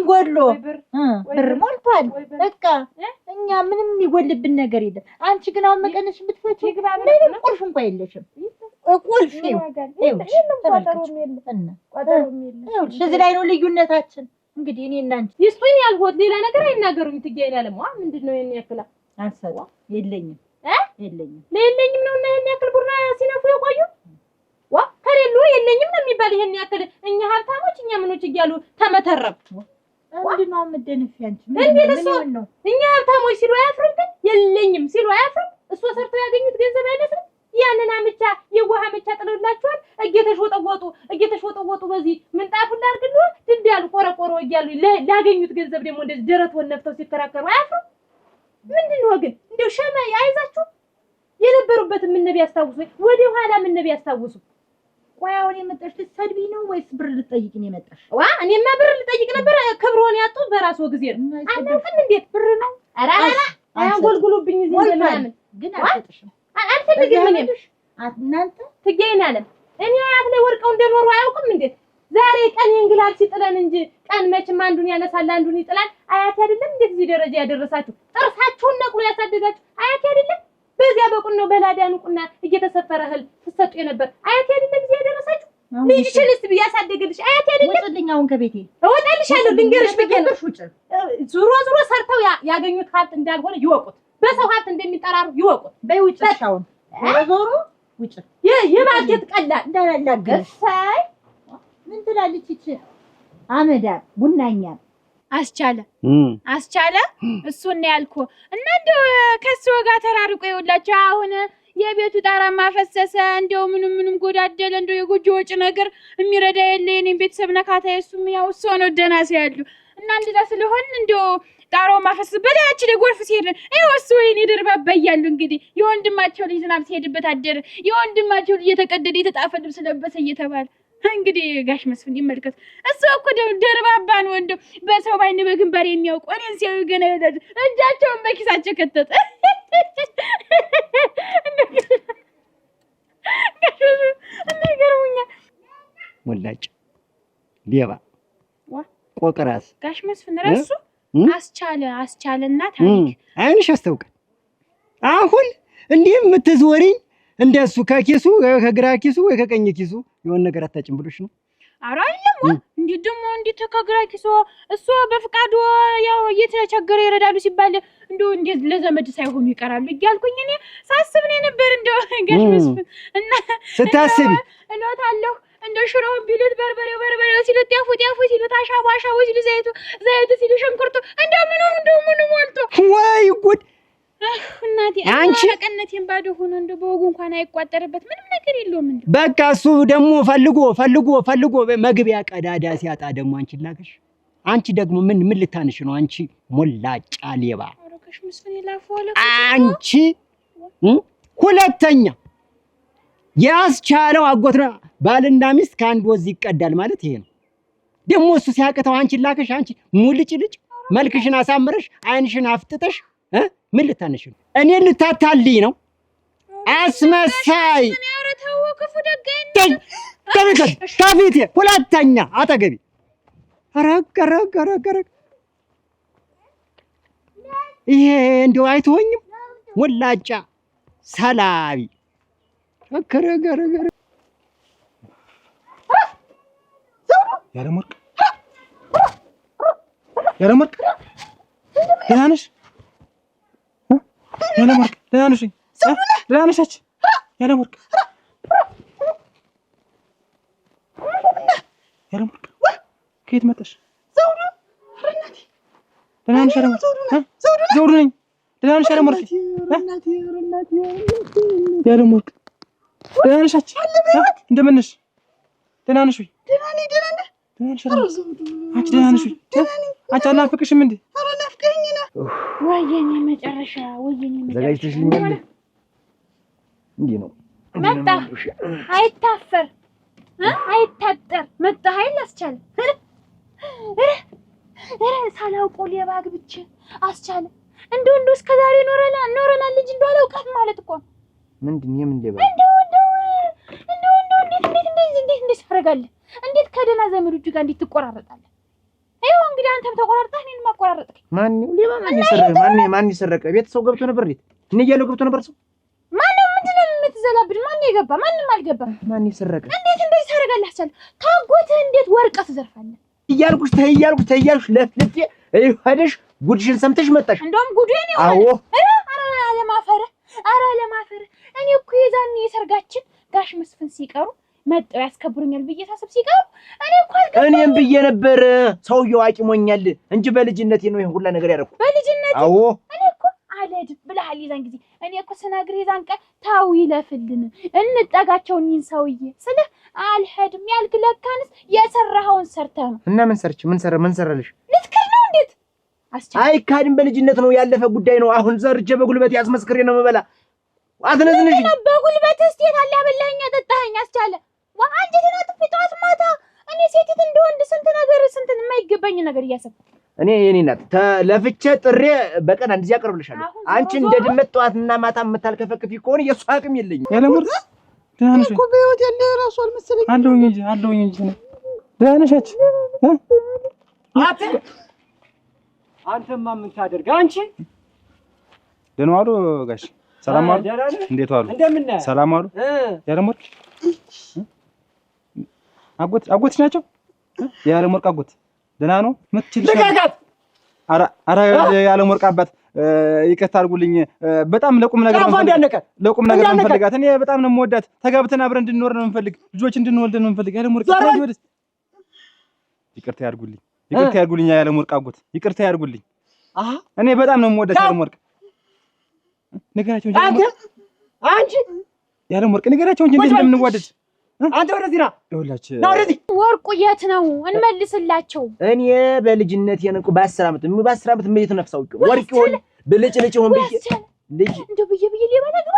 ጎሎ ብር ሞልቷል። በቃ እኛ ምንም የሚጎልብን ነገር የለም። አንቺ ግን አሁን መቀነሽ ብትፈጪ ምንም ቁልፍ እንኳን የለሽም። ቁልፍ ይኸውልሽ እዚህ ላይ ነው ልዩነታችን። እንግዲህ እኔ እና አንቺ ይስጡኝ ያልኩት ሌላ ነገር አይናገሩኝ። ትገኝ ያለ ምንድን ነው የኔ ያክላ አልሰጣም የለኝም የለኝም ነው እና የኔ ያክል ቡራ ሲነፉ የቆዩ ከሌሉ የለኝም ነው የሚባል። ይሄን ያክል እኛ ሀብታሞች እኛ ምኖች እያሉ ተመተረብ ምንድን ነው የምትደንፊ አንቺ? ምን ነው እኛ ሀብታሞች ሲሉ አያፍሩም? ግን የለኝም ሲሉ አያፍሩም? እሱ ሰርተው ያገኙት ገንዘብ አይመስልም? ያንን አመቻ የዋህ አመቻ ጥለውላችኋል። እየተሽወጠወጡ በዚህ ምንጣፉን ላድርግልዎ ድንዳሉ ቆረቆሮ እያሉ ላገኙት ገንዘብ ደግሞ እንደዚህ ደረት ወነፍተው ሲከራከሩ አያፍሩም? ምንድን ነው ግን እንደው ሸማ አይዛችሁ የነበሩበትን ምን ነብይ ያስታውሱ፣ ወደ ኋላ ምን ነብይ ያስታውሱ። ቆይ አሁን የመጣሽ ልትሰድቢ ነው ወይስ ብር ልትጠይቂ ነው የመጣሽ? እኔማ ብር ልጠይቅ ነበር። ክብሮን ያጡት በራሱ ጊዜ ነው። አናውቅም እንዴት ብር ነው? ኧረ አያንጎልጉሉብኝ እዚህ ምናምን ግን አልሰጥሽም። አልፈልግም። እኔም እናንተ ትገይን አለም እኔ አያት ላይ ወርቀው እንደኖሩ አያውቅም እንዴት? ዛሬ ቀን እንግላል ሲጥለን እንጂ ቀን መቼም አንዱን ያነሳል አንዱን ይጥላል። አያት አይደለም እንዴት እዚህ ደረጃ ያደረሳችሁ? ጥርሳችሁን ነቅሎ ያሳደጋችሁ አያት አይደለም? በዚያ በቁን ነው በላዳኑ ቁና እየተሰፈረ እህል ትሰጡ የነበር አያት አይደለም? እዚህ ያደረሳችሁ ልጅሽንስ ያሳደገልሽ አያት አይደለም? ወጥልኝ አሁን ከቤቴ እወጣልሻለሁ። ልንገርሽ ብዬሽ ነው። ዙሮ ሰርተው ያገኙት ሀብት እንዳልሆነ ይወቁት። በሰው ሀብት እንደሚጠራሩ ይወቁት። በውጭ አሁን ዞሮ ውጭ የማርኬት ቀላል እንዳላላገሽ ምን ትላለች ይቺ አመዳ ቡናኛ አስቻለ እሱን ያልኩህ እና እንደው ከሱ ጋር ተራርቆ ይውላችሁ አሁን የቤቱ ጣራ ማፈሰሰ እንደው ምንም ጎዳደለ እንደው የጎጆ ወጭ ነገር የሚረዳ የለ የኔን ቤተሰብ ነካታ የሱም ያው እሱ ነው ደና ሲያሉ እና እንደዛ ስለሆነ እንደው ጣራው ማፈሰስ በላያችን ለጎርፍ ሲሄድ አይው እሱ ወይኔ ደርባባ ይያሉ እንግዲህ የወንድማቸው ልጅ ዝናብ ሲሄድበት አደረ የወንድማቸው ልጅ የተቀደደ የተጣፈ ልብስ ለበሰ እየተባለ እንግዲህ ጋሽ መስፍን ይመልከት እሱ እኮ ደርባባ ነው እንደው በሰው ባይን በግንባር የሚያውቁ እኔን ሲያዩ ገና እጃቸውን በኪሳቸው ከተተ ሞላጭ ሌባ ቆቅራስ ጋሽ መስፍን ረሱ አስቻለና ታሪክ አይንሽ አስተውቀን አሁን እንዲህ የምትዝወሪኝ እንደሱ ከኪሱ ከግራ ኪሱ ወይ ከቀኝ ኪሱ የሆነ ነገር አታጭም ብሎሽ ነው? ኧረ አይደለም እንዴ ደሞ እንዴት ከግራ ኪሱ እሱ በፍቃዱ ያው እየተቸገረ ይረዳሉ ሲባል እንደው እንዴ ለዘመድ ሳይሆኑ ይቀራሉ እያልኩኝ እኔ ሳስብ ነው ነበር እንደው ጋሽ መስፍን እና ስታስቢ እሎታለሁ እንደው ሽሮው ቢሉት በርበሬው ሲሉት ያፉ ሲሉት አሻባሻው ሲሉት ዘይቱ ሲሉት ሽንኩርቱ እንደው ምኑ ሞልቶ ወይ ጉድ እናቴ አንቺ ቀነቴን ባዶ ሆኖ እንደው በወጉ እንኳን አይቋጠርበት ምንም ነገር የለውም እንዴ በቃ እሱ ደግሞ ፈልጎ መግቢያ ቀዳዳ ሲያጣ ደግሞ አንቺ ላገሽ አንቺ ደግሞ ምን ልታንሽ ነው አንቺ ሞላጫ ሌባ አረከሽ መስፍን ይላፈዋለ አንቺ ሁለተኛ ያስቻለው አጎትና ባልና ሚስት ከአንድ ወዝ ይቀዳል ማለት ይሄ ነው ደግሞ እሱ ሲያቀተው አንቺ ላከሽ አንቺ ሙልጭልጭ መልክሽን አሳምረሽ አይንሽን አፍጥተሽ ምን ልታነሽ ነው እኔ ልታታልይ ነው አስመሳይ ምን ያረተው ክፉ ደጋኝ ከፊቴ ሁለተኛ አጠገቢ አረገረገረገረ ይሄ እንደው አይተወኝም ሞላጫ ሰላቢ አከረገረገረ ያለመርቅ ደህና ነሽ? ያለመርቅ ደህና ነሽ? ደህና ነሽ? ያለመርቅ ከየት መጣሽ? ደህና ነሽ? ዘውዱ ነኝ። ደህና ነሽ ያለምወርቅ? ያለምወርቅ ደህና ነሽ? እንደምን ነሽ? ደህና ነሽ ወይ? ደህና ነኝ። ደህና ነህ? ደህና ነሽ? አንቺ ደህና ነሽ ወይ? አንቺ አልናፈቅሽም እንዴ? ኧረ ናፍቀኸኝ ነው። ወየኔ መጨረሻ ወየኔ መጨረሻ ዘጋጅተሽልኛል እንዴ ነው መጣ አይታፈር አይታጠር መጣ ኃይል አስቻለ ሳላውቀው ሌባ ግብቼ አስቻለ እንደው እስከዛሬ ኖረናል እንጂ እንደው አላውቃት ማለት እኮ ምንድን የምን ሌባ እንደው እንዴት ታደርጋለህ? እንዴት ከደህና ዘመዶች ጋር እንዴት ትቆራረጣለህ? ይኸው እንግዲህ አንተም ተቆራርጠህ እኔንም አቆራረጥከኝ። ማን ሌባ? ማን ይሰረቀ? ቤት ሰው ገብቶ ነበር? ቤት እኔ እያለሁ ገብቶ ነበር ሰው? ማነው? ምንድነው የምትዘላብድ? ማን የገባ? ማንም አልገባም። ማን ይሰረቀ? እንዴት እንደዚህ ታደርጋለህ? አስቻለ ታጎትህ እንዴት ወርቀ ትዘርፋለህ? እያልኩሽ ተይ ለፍልፌ ሄደሽ ጉድሽን ሰምተሽ መጣሽ። እንደውም ጉድን ይሆናል። አዎ ኧረ ለማፈር እኔ እኮ የዛኔ የሰርጋችን ጋሽ መስፍን ሲቀሩ መጣው ያስከብሩኛል ብዬ ሳስብ ሲቀሩ እኔ እኮ እኔም ብዬ ነበር ሰውየው አቂሞኛል እንጂ በልጅነቴ ነው ይሄን ሁላ ነገር ያደረኩ። በልጅነቴ? አዎ እኔ እኮ አልሄድም ብለሃል የዛን ጊዜ። እኔ እኮ ስነግርህ የዛን ቀን ታው ይለፍልን እንጠጋቸው እኒን ሰውዬ ስልህ አልሄድም ያልክ ለካንስ የሰራኸውን ሰርተህ ነው። እና ምን ሰራልሽ? ልትክል ነው እንዴት? አይካድም። በልጅነት ነው ያለፈ ጉዳይ ነው። አሁን ዘርጀ በጉልበት ያስመስክሬ ነው የምበላ። አትነዝንሽ። በጉልበት እስቲ ታዲያ በላኸኝ አጠጣኸኝ አስቻለ አንጀቴን አጥፌ ጠዋት ማታ እኔ ሴቲት እንደወንድ ስንት የማይገባኝ ነገር እያሰብኩ እኔ የኔ እናት ተለፍቼ ጥሬ በቀን አንድ ጊዜ አቀርብልሻለሁ። አንቺ እንደ ድመት ጠዋትና ማታ የምታልከፈክፊ ከሆነ የእሱ አቅም የለኝም። ያለምወርቅ ደህና ነሽ እኮ በህይወት ያለ እራሱ አልመሰለኝም። አለሁኝ እንጂ ደህና ነሽ? አንተማ ምን ታደርግ አንቺ? ደህና ዋሉ ጋሽ? ሰላም ዋሉ? እንዴት ዋሉ? ሰላም ዋሉ? ያለምወርቅ አጎትሽ ናቸው? ያለምወርቅ አጎት ደህና ነው? ልቀቃት! ኧረ ያለምወርቅ አባት ይቅርታ አድርጉልኝ። በጣም ለቁም ነገር የምፈልጋት እኔ በጣም ነው የምወዳት። ተጋብተን አብረን እንድንኖር ነው የምፈልግ፣ ልጆች እንድንወልድ ነው የምፈልግ። ያለምወርቅ ይቅርታ ያድርጉልኝ ያለምወርቅ አጎት ይቅርታ ያድርጉልኝ። እኔ በጣም ነው የምወዳት ያለምወርቅ። ንገራቸው እንጂ አንቺ ያለምወርቅ ንገራቸው እንጂ እንዴት እንደምንዋደድ። አንተ ወደዚህ ና ወደዚህ። ወርቁ የት ነው? እንመልስላቸው። እኔ በልጅነት የነቁ በ10 ዓመት ምን ነፍሳው ወርቅ ይሆን ብልጭልጭ ሆን ብዬ ልጅ እንደው ብዬ ሌባ ነግባ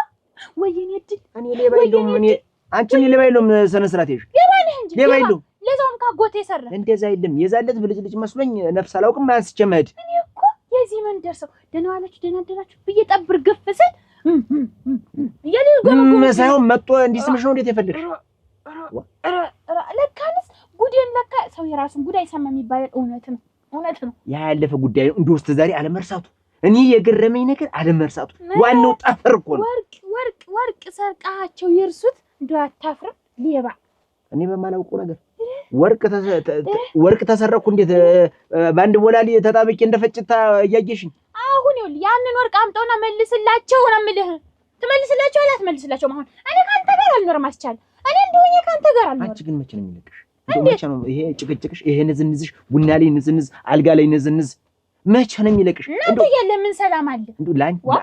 ወይኔ እድል እኔ ሌባ የለውም። እኔ አንቺ ሌባ የለውም። ሰነ ስርዓት ይሽ ሌባ ነህ እንጂ ሌባ የለውም። ለዛውም ካጎቴ ሰራ እንደዛ አይደለም። የዛለት ብልጭልጭ መስሎኝ ነፍስ አላውቅም። አንስቼ መሄድ እኔ እኮ የዚህ መንደር ሰው ደህና ዋላችሁ ደህና አደራችሁ ብዬ ጠብር ግፍ ስል ሳይሆን መጥቶ እንዲስምሽ ነው እንዴት የፈለግሽ? ለካንስ ጉዴን ለካ ሰው የራሱን ጉዳይ ሰማ የሚባል እውነት ነው። ያ ያለፈ ጉዳይ ነው። እንደው እስከ ዛሬ አለመርሳቱ እኔ የገረመኝ ነገር አለመርሳቱ ዋናው ጠፈር እኮ ነው። ወርቅ ሰርቃቸው ይርሱት እንደው አታፍርም ሌባ። እኔ በማላውቀው ነገር ወርቅ ተሰረኩ። እንዴት በአንድ ቦላሊ ተጣብቄ እንደፈጭታ እያየሽኝ? አሁን ይኸውልህ ያንን ወርቅ አምጣውና መልስላቸው ነው የምልህ። ትመልስላቸው አላትመልስላቸው? አሁን እኔ ካንተ ጋር አልኖርም አስቻለ። እኔ እንደሆነ ካንተ ጋር አልኖርም። አንቺ ግን መቼ ነው የሚለቅሽ? መቼ ነው ይሄ ጭቅጭቅሽ? ይሄ ንዝንዝሽ፣ ቡና ላይ ንዝንዝ፣ አልጋ ላይ ንዝንዝ መቼ ነው የሚለቅሽ? እናንተ ያለ ምን ሰላም አለ? እንደው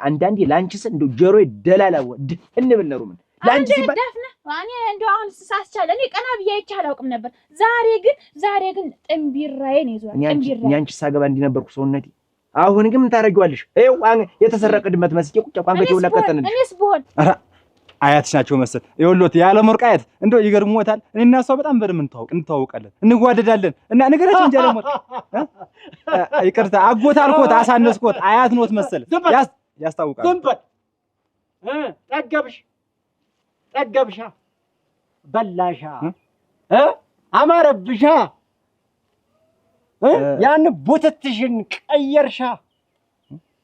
አንዳንዴ ላንቺ ስል እንደው ጆሮዬ ደላላ እንብልነሩ ምን ላንቺ ሲባል ደፍነ እኔ እንደው አሁን ሳስቻለ እኔ ቀና ብዬ አይቼ አላውቅም ነበር። ዛሬ ግን ጥምቢራዬን ይዟል። ጥምቢራዬ አንቺ ሳገባ እንዲነበርኩ ሰውነቴ። አሁን ግን ምን ታረጊዋለሽ? ይኸው የተሰረቀ ድመት መስቄ ቁጭ ቋንገቴ ሁላ ቀጠንልሽ። እኔስ ብሆን አያትሽ ናቸው መሰል። ይኸውልዎት ያለምወርቅ አያት እንደው ይገርምዎታል። እኔና እሷ በጣም በደንብ እንተዋወቃለን፣ እንዋደዳለን። እና ነገራችን እንጂ ያለምወርቅ ይቅርታ አጎት አልኮት አሳነስኮት አያት ኖት መሰል ያስታውቃል። ዝም በል ጠገብሻ በላሻ አማረብሻ ያን ቦተትሽን ቀየርሻ።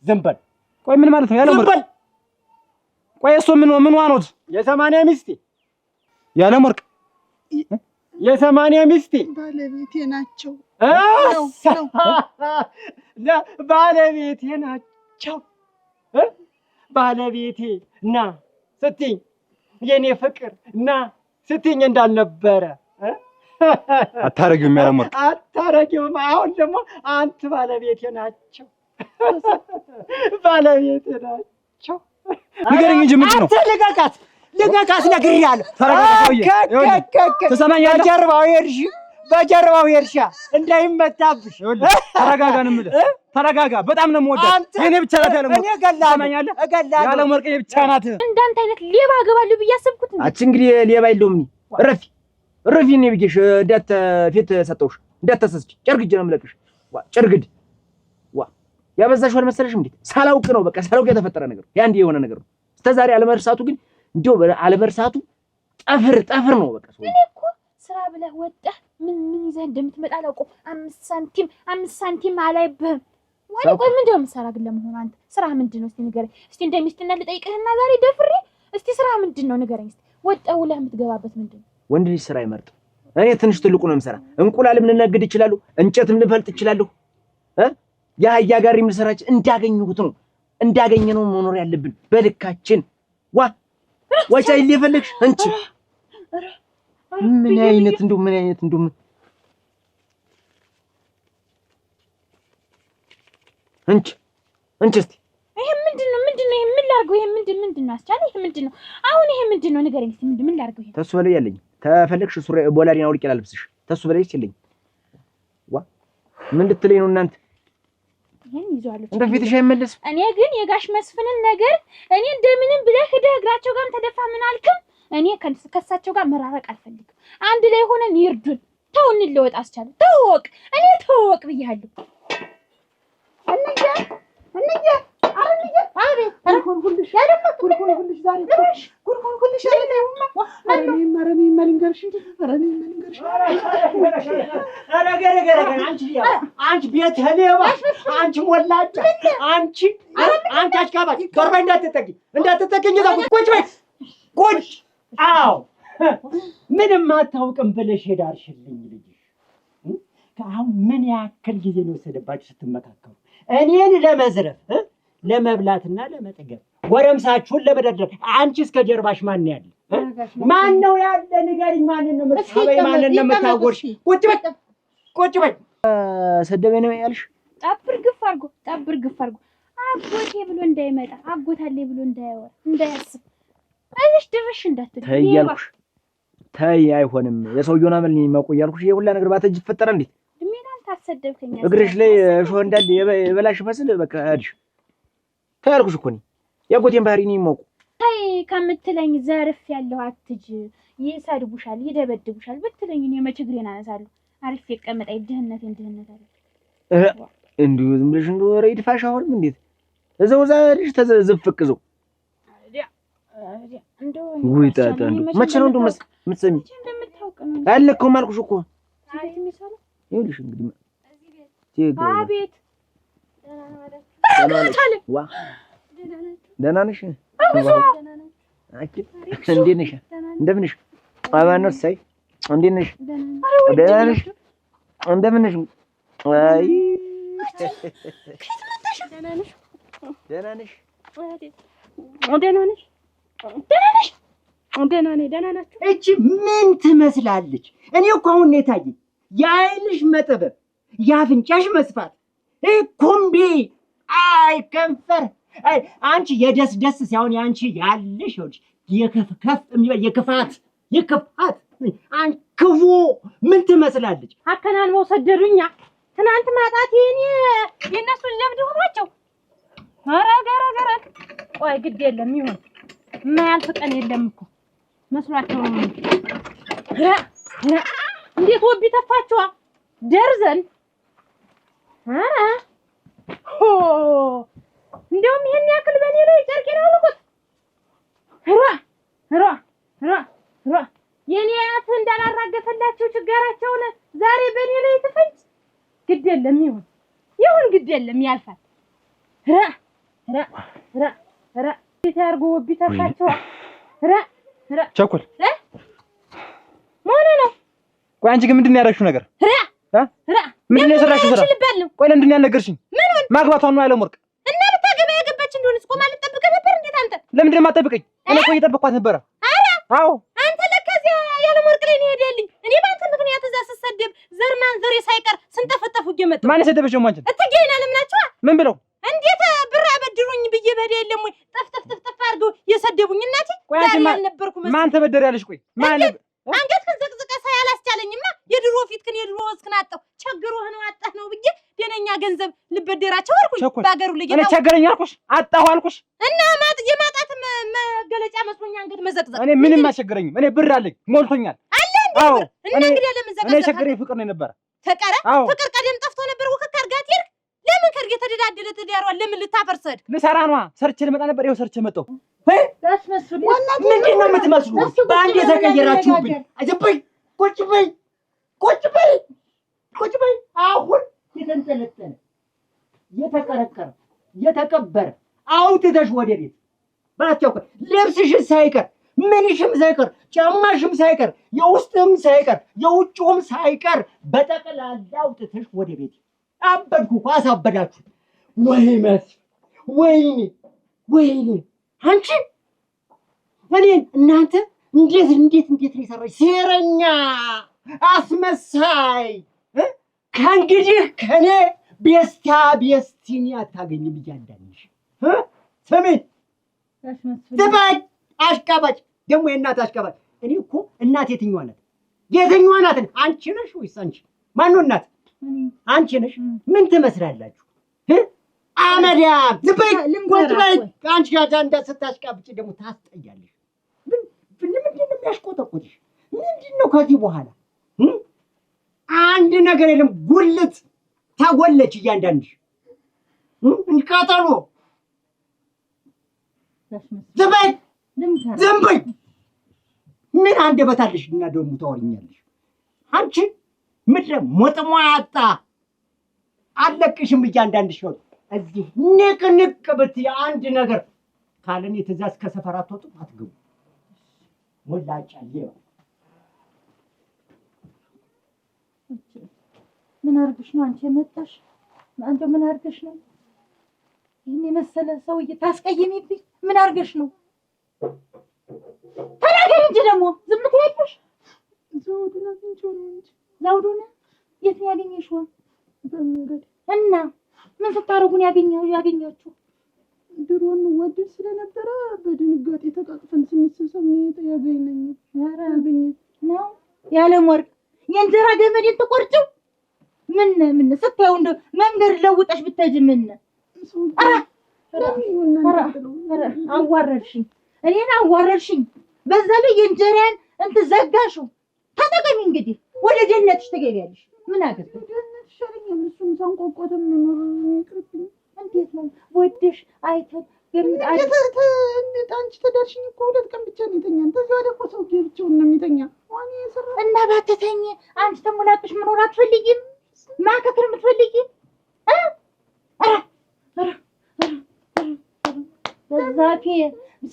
ዝም በል። ቆይ ምን ማለት ነው ያለምወርቅ? ቆይ እሱ ምን ዋኖት? የ80 ሚስቴ ያለምወርቅ የ80 ሚስቴ ባለቤቴ ናቸው። ባለቤቴ ናቸው። ባለቤቴ ና ስትኝ የኔ ፍቅር ና ስትኝ እንዳልነበረ አታረጊውም ያለምወርቅ? አታረጊውም። አሁን ደግሞ አንተ ባለቤቴ ናቸው ባለቤቴ ናቸው። ንገረኝ እንጂ ምንድን ነው? ልቀቃት ነግሬሃለሁ። ተረጋጋ ሰውዬ፣ ትሰማኛለህ? በጀርባው የእርሻ እንዳይመታብሽ። ተረጋጋ ነው የምልህ። ተረጋጋ። በጣም ነው የምወዳት። የኔ ብቻ ናት ያለ ወርቅ። ትሰማኛለህ? ያለ ወርቅ የኔ ብቻ ናት። እንዳንተ አይነት ሌባ አገባለሁ ብዬ አሰብኩት። አንቺ እንግዲህ ሌባ የለውም። እረፊ እኔ ብዬሽ እንዳት ፊት ሰጠውሽ እንዳትተሰስች። ጨርግጅ ነው የምለቅሽ። ጨርግድ ያበዛሽው አልመሰለሽም? እንዴ ሳላውቅ ነው በቃ ሳላውቅ የተፈጠረ ነገር ያንዴ የሆነ ነገር ነው። እስከዛሬ አለመርሳቱ ግን እንደው አለመርሳቱ ጠፍር ነው በቃ። እኔ እኮ ስራ ብለህ ወጣህ ምን ይዘህ እንደምትመጣ አላውቅም። 5 ሳንቲም አላይብህም። ቆይ ምንድን ነው የምትሰራ ግን ለመሆኑ አንተ ስራ ምንድን ነው? እስቲ ንገረኝ። እስቲ እንደ ሚስትነት ልጠይቅህና ዛሬ ደፍሬ እስቲ ስራ ምንድን ነው ንገረኝ። እስቲ ወጣህ ውለህ የምትገባበት ምንድን ነው? ወንድ ልጅ ስራ አይመርጥም። እኔ ትንሽ ትልቁ ነው የምሰራ። እንቁላልም ልነግድ እችላለሁ፣ እንጨትም ልፈልጥ እችላለሁ። የአህያ ጋር የምሰራች እንዳገኘሁት ነው እንዳገኘነው መኖር ያለብን በልካችን። ወጫ ይልፈልግሽ አንቺ ምን አይነት እንደው አንቺ እስቲ ይሄ ምንድነው? ይሄ ምን ላድርገው? ይሄ ምንድነው? አስቻለ ይሄ ምንድነው? አሁን ይሄ ምንድነው? ንገረኝ እስቲ ምን ላድርገው? ይሄ ተሱ በላይ ያለኝ ተፈለግሽ ሱሪ ቦላሪና አውልቄ ላልብስሽ። ተሱ በላይ ይችልኝ ምን ልትለኝ ነው እናንተ? ይሄን ይዟል እንደ ፊትሽ አይመለስም። እኔ ግን የጋሽ መስፍንን ነገር እኔ እንደምንም ብለህ ሄደህ እግራቸው ጋርም ተደፋ ምን አልክም? እኔ ከሳቸው ጋር መራረቅ አልፈልግም። አንድ ላይ ሆነን ይርዱን። ተው እንለወጥ። አስቻለ ተወቅ። እኔ ተወቅ ብያለሁ። እንያ አቤት ሁልሽ ዛሬ አንቺ ቤት ሌባ፣ አንቺ ሞላጫ፣ አንቺ አሽቃባጭ፣ ዞር እንዳትጠጊኝ ቁጭ በይ ቁጭ። አዎ ምንም አታውቅም ብለሽ ሄዳርሽልኝ ልጅሽ። አሁን ምን ያክል ጊዜ ነው የወሰደባችሁ ስትመካከሩ? እኔን ለመዝረፍ ለመብላትና ለመጠገብ ጎረምሳችሁን ለመደርደር። አንቺ እስከ ጀርባሽ ማን ያለ? ማን ነው ያለ? ንገሪኝ። ማንን ነው የምትሳበይ? ማንን ነው የምታጎርሽ? ቁጭ በይ። ሰደበኝ ነው ያልሽ? ጠብር ግፍ አድርጎ አጎቴ ብሎ እንዳይመጣ አጎታሌ ብሎ እንዳያወራ እንዳያስብ እዚህ ድርሽ እንዳትል ተያልኩሽ። ተይ አይሆንም። የሰውየውን አመል ነው የማውቀው ያልኩሽ። ይሄ ሁላ ነገር ባተጅ ይፈጠራ እንዴ? ድሜናን ታሰደብከኛ። እግርሽ ላይ እሾህ እንዳለ የበላሽ መስል በቃ አድሽ ታልኩሽ እኮ ነው የአጎቴን ባህሪ ነው የማውቀው። ተይ ከምትለኝ ዘርፍ ያለው አትጅ። ይሰድቡሻል፣ ይደበድቡሻል ብትለኝ እኔ መች እግሬን አነሳለሁ። አሪፍ ይቀመጣይ ድህነቴን ድህነት አለ እንዲሁ ዝም ብለሽ እንደው ኧረ ይድፋሽ። አሁንም እንዴት እዛው ዛሬሽ ተዘፍቅ ዘው እንደው ወይ ታታ እንደው መቼ ነው እንደው የምትሰሚ? እንደምታውቅ ነው አለከውም አልኩሽ እኮ። አይ የሚሰራው ይኸውልሽ እንግዲህ አቤት ደህና ነሽ? እንዴት ነሽ? እንደምን ነሽ? አማን ነው ሳይ እንዴት ነሽ? ደህና ነሽ? እንደምን ነሽ? አይ ደህና ነሽ? ደህና ናችሁ? እቺ ምን ትመስላለች? እኔ እኮ አሁን ነው የታየኝ የዓይንሽ መጠበብ፣ የአፍንጫሽ መስፋት፣ ኩምቢ፣ አይ ከንፈር። አይ አንቺ የደስ ሲያውን ያንቺ ያለሽ ይኸውልሽ የከፍ የሚባል የክፋት አንቺ ክፉ ምን ትመስላለች? አከናንበው ሰደዱኛ። ትናንት ማጣት የእነሱን ለምድ ሆኗቸው። ገረ ቆይ ግድ የለም ይሁን። የማያልፍ ቀን የለም እኮ መስሏቸው ነው። እንዴት ወቢ ተፋችዋ ደርዘን። እንደውም ይሄን ያክል በኔ ላይ ጨርቄን አውልቁት። የኔ አያት እንዳላራገፈላቸው ችጋራቸውን ዛሬ በኔ ላይ ትፈንጭ። ግድ የለም ይሁን ግድ የለም ያልፋል። እንዴት ያርጎ ወቢ ተፋችዋ። ቸኩል ምን ነው? ቆይ አንቺ ግን ምንድን ነው ያደረግሽው ነገር? ምንድን ነው የሰራሽው ስራ? ቆይ ለምንድን ነው ያልነገርሽኝ? ማግባቷን ነው ያለው ወርቅ እና ልታገባ ያገባች እንደሆነ እስኮ ማለት ጠብቀህ ነበር። እንዴት አንተ ለምንድን ነው የማትጠብቀኝ? እኔ እኮ እየጠበቅኳት ነበረ። አዎ አንተ ለካ እዚያ ያለ ወርቅ ላይ ነው ሄደልኝ። እኔ በአንተ ምክንያት እዛ ስሰደብ ዘርማንዘሬ ሳይቀር ስንጠፈጠፉ እየመጡ ማን ሰደበሽ ማንቺ እትጌና ለምናችሁ ምን ብለው እንዴት ብር አበድሩኝ ብዬ በደ የለም ወይ ጠፍጠፍ አድርገው የሰደቡኝ እናቴ ዛሬ አልነበርኩም ማን ተበደረ ያለሽ ቆይ ማን አንገትክን ዘቅዝቀ ሳያላስቻለኝማ የድሮ ፊትክን የድሮ ወስክን አጣው ቸግሮህ ነው አጣህ ነው ብዬ ደነኛ ገንዘብ ልበደራቸው አልኩኝ ባገሩ ልጅ እኔ ቸገረኝ አልኩሽ አጣሁ አልኩሽ እና የማጣት መገለጫ መስሎኝ አንገት መዘቅዘቅ እኔ ምንም አልቸገረኝም እኔ ብር አለኝ ሞልቶኛል አለ እንዴ ብር እና እንግዲህ ለምን እኔ ቸገረኝ ፍቅር ነው ነበር ፍቅር ቀደም ጠፍቶ ነበር ወከክ አርጋት ይርክ ለምን ከርገ ተደዳደለ ተዳሯል ለምን ልታፈርሰድ ልሰራ ነዋ ሰርቼ ልመጣ ነበር ይኸው ሰርቼ መጣሁ ታስመስሉ ምንድን ነው የምትመስሉ በአንድ የተቀየራችሁብኝ አጀበይ ቁጭ በይ አሁን የተንጠለጠለ የተቀረቀረ የተቀበረ አውጥተሽ ወደ ቤት ባትያውቁ ልብስሽን ሳይቀር ምንሽም ሳይቀር ጫማሽም ሳይቀር የውስጥም ሳይቀር የውጭውም ሳይቀር በጠቅላላ አውጥተሽ ወደ ቤት አበድኩ እኮ አሳበዳችሁ ወይ መስ ወይኔ አንቺ እኔን እናንተ እንዴት ነው የሰራሽ ሴረኛ አስመሳይ ከእንግዲህ ከኔ ቤስቲኒ አታገኝም እያንዳንድሽ ስሚ ትባይ አሽቃባጭ ደግሞ የእናት አሽቃባጭ እኔ እኮ እናት የትኛዋ ናት አንቺ ነሽ ወይስ አንቺ ማነው እናት አንቺ ነሽ ምን ትመስላላችሁ አመዳም ትባይ አንቺ ጋር እንዳስታሽቃብጭ ደግሞ ታስጠያለሽ ምንድን ነው የሚያሽቆጠቁጥሽ ምንድን ነው ከዚህ በኋላ አንድ ነገር የለም ጉልት ታጎለች እያንዳንድሽ እንቃጠሎ ዝም በይ ምን አንደበታለሽ እና ደግሞ ታወሪኛለሽ አንቺ ምድረ ሞጥሟጣ አለቅሽም እያንዳንድሽ ነው እዚህ ንቅ ብትይ አንድ ነገር ካለኔ ትእዛዝ ከሰፈር አትወጡም አትገቡ ሞላጫ ሌባ ምን አርግሽ ነው አንቺ የመጣሽ አንተ ምን አርግሽ ነው ይሄን የመሰለ ሰውዬ ታስቀይሚብኝ ምን አርግሽ ነው ተናገሪ እንጂ ደግሞ ዝም ትያለሽ ዘውዱን የት ያገኘሽው በመንገድ እና ምን ስታረጉን ያገኛችሁ ድሮን ወድል ስለነበረ በድንጋጤ ተቃቅፈን ስንሰሰም ነው ያገኘኝ ያገኘ ነው ያለም ወርቅ የእንጀራ ገመዴን ተቆርጭው ምን ስታዩ እንደ መንገድ ለውጠሽ ብትሄጂ ምን አዋረድሽኝ እኔን አዋረድሽኝ በዛ ላይ የእንጀራን እንትን ዘጋሽው ተጠቀሚ እንግዲህ ወደ ጀነትሽ ትገቢያለሽ ምን አገባሽ ጀነት ሸሪኝ እሱን ሳንቆቆተ ምን ይቅርብኝ እንዴት ነው ወደሽ አይተን እንዴት አንቺ ተዳርሽኝ እኮ 2 ቀን ብቻ ነው የተኛን ተዚያ ወደ ሰው ብቻውን ነው የሚተኛ ዋኔ ሰራ እና ባተተኝ አንቺ ተሞላቅሽ መኖር አትፈልጊም ማከክር የምትፈልጊ በዛቴ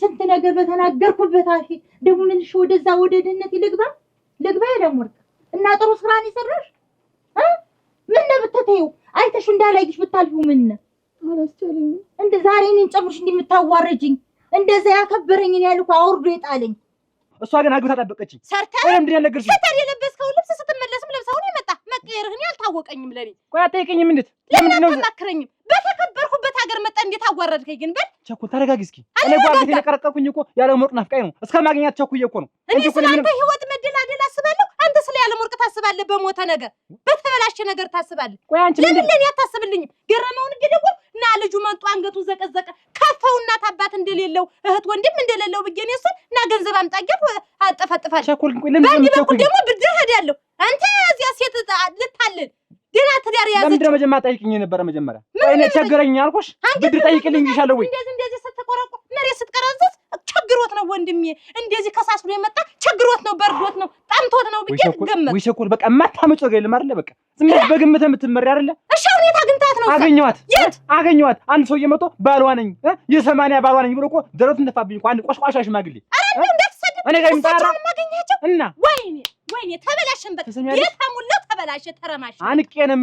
ስንት ነገር በተናገርኩበት አፊ ደግሞ ምንሽ ወደዛ ወደ ድህነት ልግባ ያለምወርቅ እና ጥሩ ስራን ይሰራሽ ምን ብትተዩ አይተሽ እንዳላይሽ ብታልፉ ምን አላስቻለኝ እንደ ዛሬ እኔን ጨምርሽ እንደምታዋረጅኝ እንደዛ ያከበረኝን ያልኩ አውርዶ ይጣለኝ እሷ ግን አግብታ ጠበቀችኝ ሰርታ ምንድን ያለገርሽ ሰርታ የለበስከው ልብስ ስትመለስም ለብሰው ነው የመጣ መቀየርህን ያልታወቀኝም ለኔ ቆይ አትጠይቀኝም እንዴት ለምን ነው ተማከረኝም በተከበርኩበት ሀገር መጣ እንዴት አዋረድከኝ ግን በል ቸኩል ተረጋጊ እስኪ እኔ ጓደቴ ለቀረቀርኩኝ እኮ ያለምወርቅ ናፍቃኝ ነው እስከማግኛት ቸኩዬ እኮ ነው እኔ ስለአንተ ህይወት መደላደል አስባለሁ አንተ ስለ ያለምወርቅ ታስባለህ በሞተ ነገር በተበላሸ ነገር ታስባለህ ቆይ አንቺ ለምን ለኔ አታስብልኝም ገረመውን ግደው እና ልጁ መንጡ አንገቱ ዘቀዘቀ ከፋው እናት አባት እንደሌለው እህት ወንድም እንደሌለው ብዬ ነው እሱን እና ገንዘብ አምጣገብ አጠፋጥፋል ቸኩል ቆይ ለምን ቸኩል ደግሞ ብድር ሄዳለሁ አንተ እዚያ ሴት ልታልን ደና ትዳር ያዘች ለምን ደግሞ መጀመሪያ ጠይቅኝ ነበር መጀመሪያ ቆይ እኔ ቸገረኝ አልኩሽ ብድር ጠይቅልኝ ይሻለው ወይ እንደዚህ ስትቆረቁ መሬት ስትቀረዘስ ቸግሮት ነው ወንድሜ እንደዚህ ከሳስሎ የመጣ ቸግሮት ነው በርዶት ነው ጣምቶት ነው ብዬ ገመት ወይ ቸኩል በቃ ማታመጪው ነገር የለም አይደለ በቃ ዝም ብለሽ በግምት የምትመሪ አይደለ እሺ ሁኔታ አግኝታት ነው አገኘኋት አንድ ሰውዬ መጥቶ ባሏ ነኝ የ80 ባሏ ነኝ ብሎ እኮ ደረቱን ተፋብኝ እኮ አንድ ቆሽቋሻ ሽማግሌ አረ እንደተሰደደ እኔ ጋር ይምጣራ ማገኛቸው እና ወይኔ ተበላሽን በቃ የታሙላ ተበላሽ ተረማሽ አንቄ ነው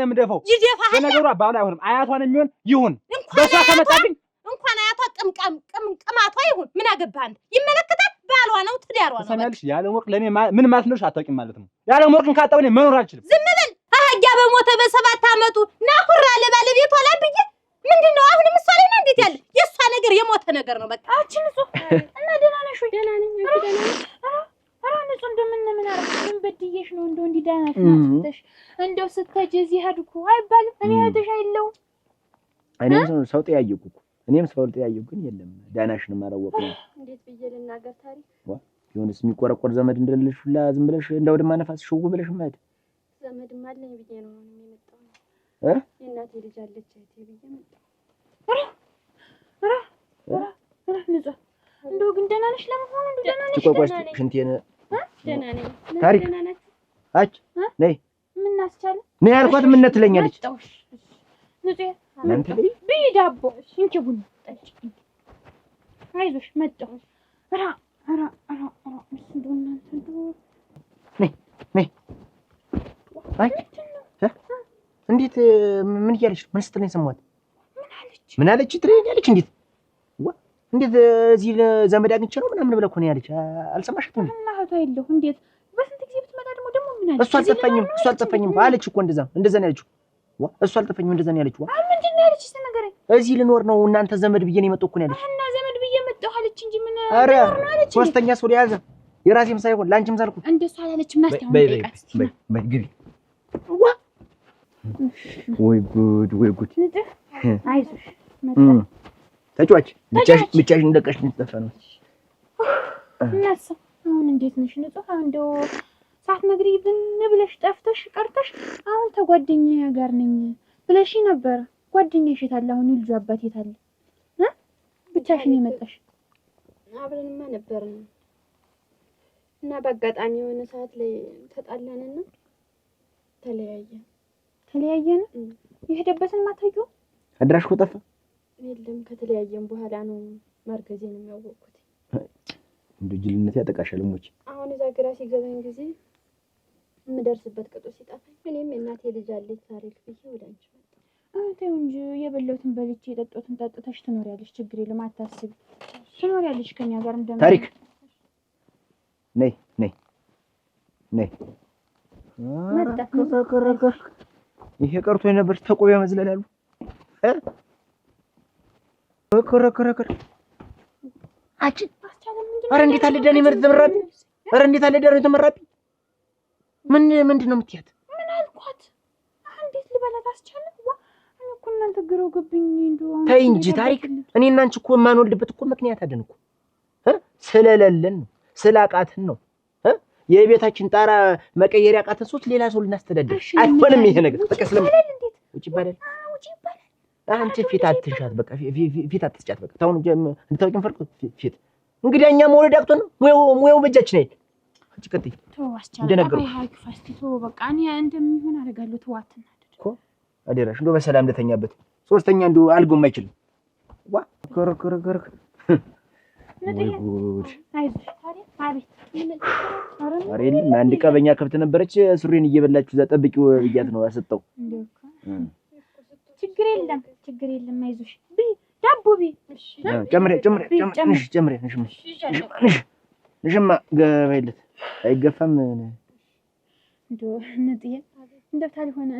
የምደፈው ይደፋህ ነገሩ ባሏ አይሆንም አያቷን የሚሆን ይሁን በሷ ከመጣብኝ እንኳን አያቷ ቅምቃማቷ ይሁን ምን አገባህ ይመለከታል ባሏ ነው ትዳሯ ነው። ሰማያልሽ ያለ ወርቅ ለኔ ምን ማለት ነው አታውቂም ማለት ነው። ያለ ወርቅን ካጣው እኔ መኖር አልችልም። ዝም በል አህያ በሞተ በ7 ዓመቱ ናኩራ ለባለቤቷ ላይ ብዬ ምንድነው አሁንም እሷ ላይ ነው እንዴት ያለ የሷ ነገር የሞተ ነገር ነው። በቃ አችን እሱ እና ደህና ነሽ ወይ? ደህና ነኝ። ኧረ ንጹህ እንደምን አረፍሽ? ምን በድዬሽ ነው እንደው እንዲህ ደህና ነሽ? እንደው ስትሄጂ እዚህ ሄድኩ አይባልም። እኔ እህትሽ አይደለሁም። እኔም ሰው ጠያየኩ እኮ እኔም ሰው ጠያየኩ፣ ግን የለም ዳናሽንም አላወቅም። እንዴት ብዬ ልናገር ታሪክ ቢሆንስ የሚቆረቆር ዘመድ እንደሌለሽ ሁላ ዝም ብለሽ እንደው ድማ ነፋስ ሽው ብለሽ ማለት ዘመድም አለኝ ብዬ ነው የመጣው። የእናቴ ልጅ አለች እህቴ ብዬ መጣሁ። ንጹህ እንደው ግን ደህና ነሽ? ለመሆኑ እንደው ደህና ነሽ? ቆቆስ ሽንቴን ደህና ነኝ። ታሪክ ደህና ነሽ? አች ነይ ምን አስቻለ? ነይ አልኳት። ምን ትለኛለች? ንጹህ እናንተ ላይ ብይ ዳቦ እንቺ ቡና ጠጪ። አይዞሽ መጣሁ። እንደው እናንተ እንደው ነይ አይ እንዴት ምን እያለች ምን ስትለኝ ሰማት? ምን አለች ትለኛለች? እንዴት እዚህ ዘመድ አግኝቼ ነው ምናምን ብለህ እኮ ነው ያለች። አልሰማሽም? እና እህቷ የለሁ እንዴት በስንት ጊዜ ብትመጣ ደግሞ ምን አለች? እሱ አልጠፋኝም አለች እኮ እንደዛ ነው ያለችው። እሱ አልጠፋኝም እንደዛ ነው ያለችው። ምንድን ነው ያለች? እስኪ ንገረኝ። እዚህ ልኖር ነው እናንተ ዘመድ ብዬ ነው የመጣሁ እኮ ነው ያለች። እና ዘመድ ብዬ መጣሁ አለች እንጂ ምን ኧረ ሶስተኛ ሰው ያዘ የራሴም ሳይሆን ላንቺም ሳልኩ እንደሱ አላለችም። ናስታው ጠይቃት እስኪ በይ ግቢ። ወይ ጉድ ወይ ጉድ። አይዞሽ ተጫዋች ብቻሽን እንደቀሽ ልትጠፋ ነው። እናሳ አሁን እንዴት ነሽ ንጹህ? እንደው ሳትነግሪኝ ብን ብለሽ ጠፍተሽ ቀርተሽ አሁን ተጓደኛዬ ጋር ነኝ ብለሽ ነበር። ጓደኛሽ የት አለ? አሁን ልጁ አባት የት አለ? ብቻሽን የመጣሽ? አብረንማ ነበርን እና በአጋጣሚ የሆነ ሰዓት ላይ ተጣላንና ተለያየን። የሄደበትን ማታውቂው አድራሽ እኮ ጠፋ። የለም ከተለያየን በኋላ ነው ማርገዜን የሚያወቅኩት። እንደ ጅልነት ያጠቃሻል ሞች። አሁን እዛ ግራ ሲገባኝ ጊዜ የምደርስበት ቅጡ ሲጠፋኝ እኔም የእናቴ ልጅ አለች ታሪክ ብዬ ወደ አንቺ መጣሁ። ተይው እንጂ የበላሁትን በልቼ የጠጣሁትን ጠጥተሽ ትኖሪያለሽ። ችግር የለም አታስቢ፣ ትኖሪያለሽ ከኛ ጋር እንደምን ታሪክ ነይ ይሄ ቀርቶ የነበር ተቆቢያ መዝለላሉ ከረከረከረ አጭ ኧረ እንዴት አለ ዳኒ መርዝ ተመራቢ። ኧረ እንዴት አለ ዳኒ ተመራቢ። ምንድን ነው የምትያት? ምን አልኳት? እንዴት ልበላት አስቻለ? እኔ እኮ እናንተ ግረው ገብኝ እንደው ተይ እንጂ ታሪክ። እኔ እና አንቺ እኮ የማንወልድበት እኮ ምክንያት አለን እኮ ስለሌለን ነው ስላቃትን ነው። የቤታችን ጣራ መቀየሪያ ቃተን ሶስት ሌላ ሰው ልናስተዳድር አይሆንም። ይሄ ነገር በቃ ውጭ ይባላል። አንቺ ፊት አትንሻት፣ በቃ ፊት አትስጫት። በቃ ታውን እንድታውቂም ፈርቁ ፊት እንግዲህ እኛ መውለድ አቅቶ ነው ሙያው በእጃችን አይደል? አንቺ ቀጥይ እንደነገርኩ ፋስቲ ተው በቃ እኔ እንደሚሆን አደርጋለሁ። ተዋትና እኮ አደራሽ እንደው በሰላም እንደተኛበት ሶስተኛ እንደው አልጎም አይችልም። ዋ ከረከረ ወይ ጉድ። አይዞሽ ታዲያ አቤት ኧረ የለም አንድ ቀበኛ ከብት ነበረች ሱሪን እየበላችሁ እዛ ጠብቂው ብያት ነው ያሰጠው። ችግር የለም አይዞሽ ብይ ዳቦ ብይ ጨምሬ ንሽማ ገባይለት አይገፋም። እንደው ንጥዬ እንደው ታዲያ ሆነ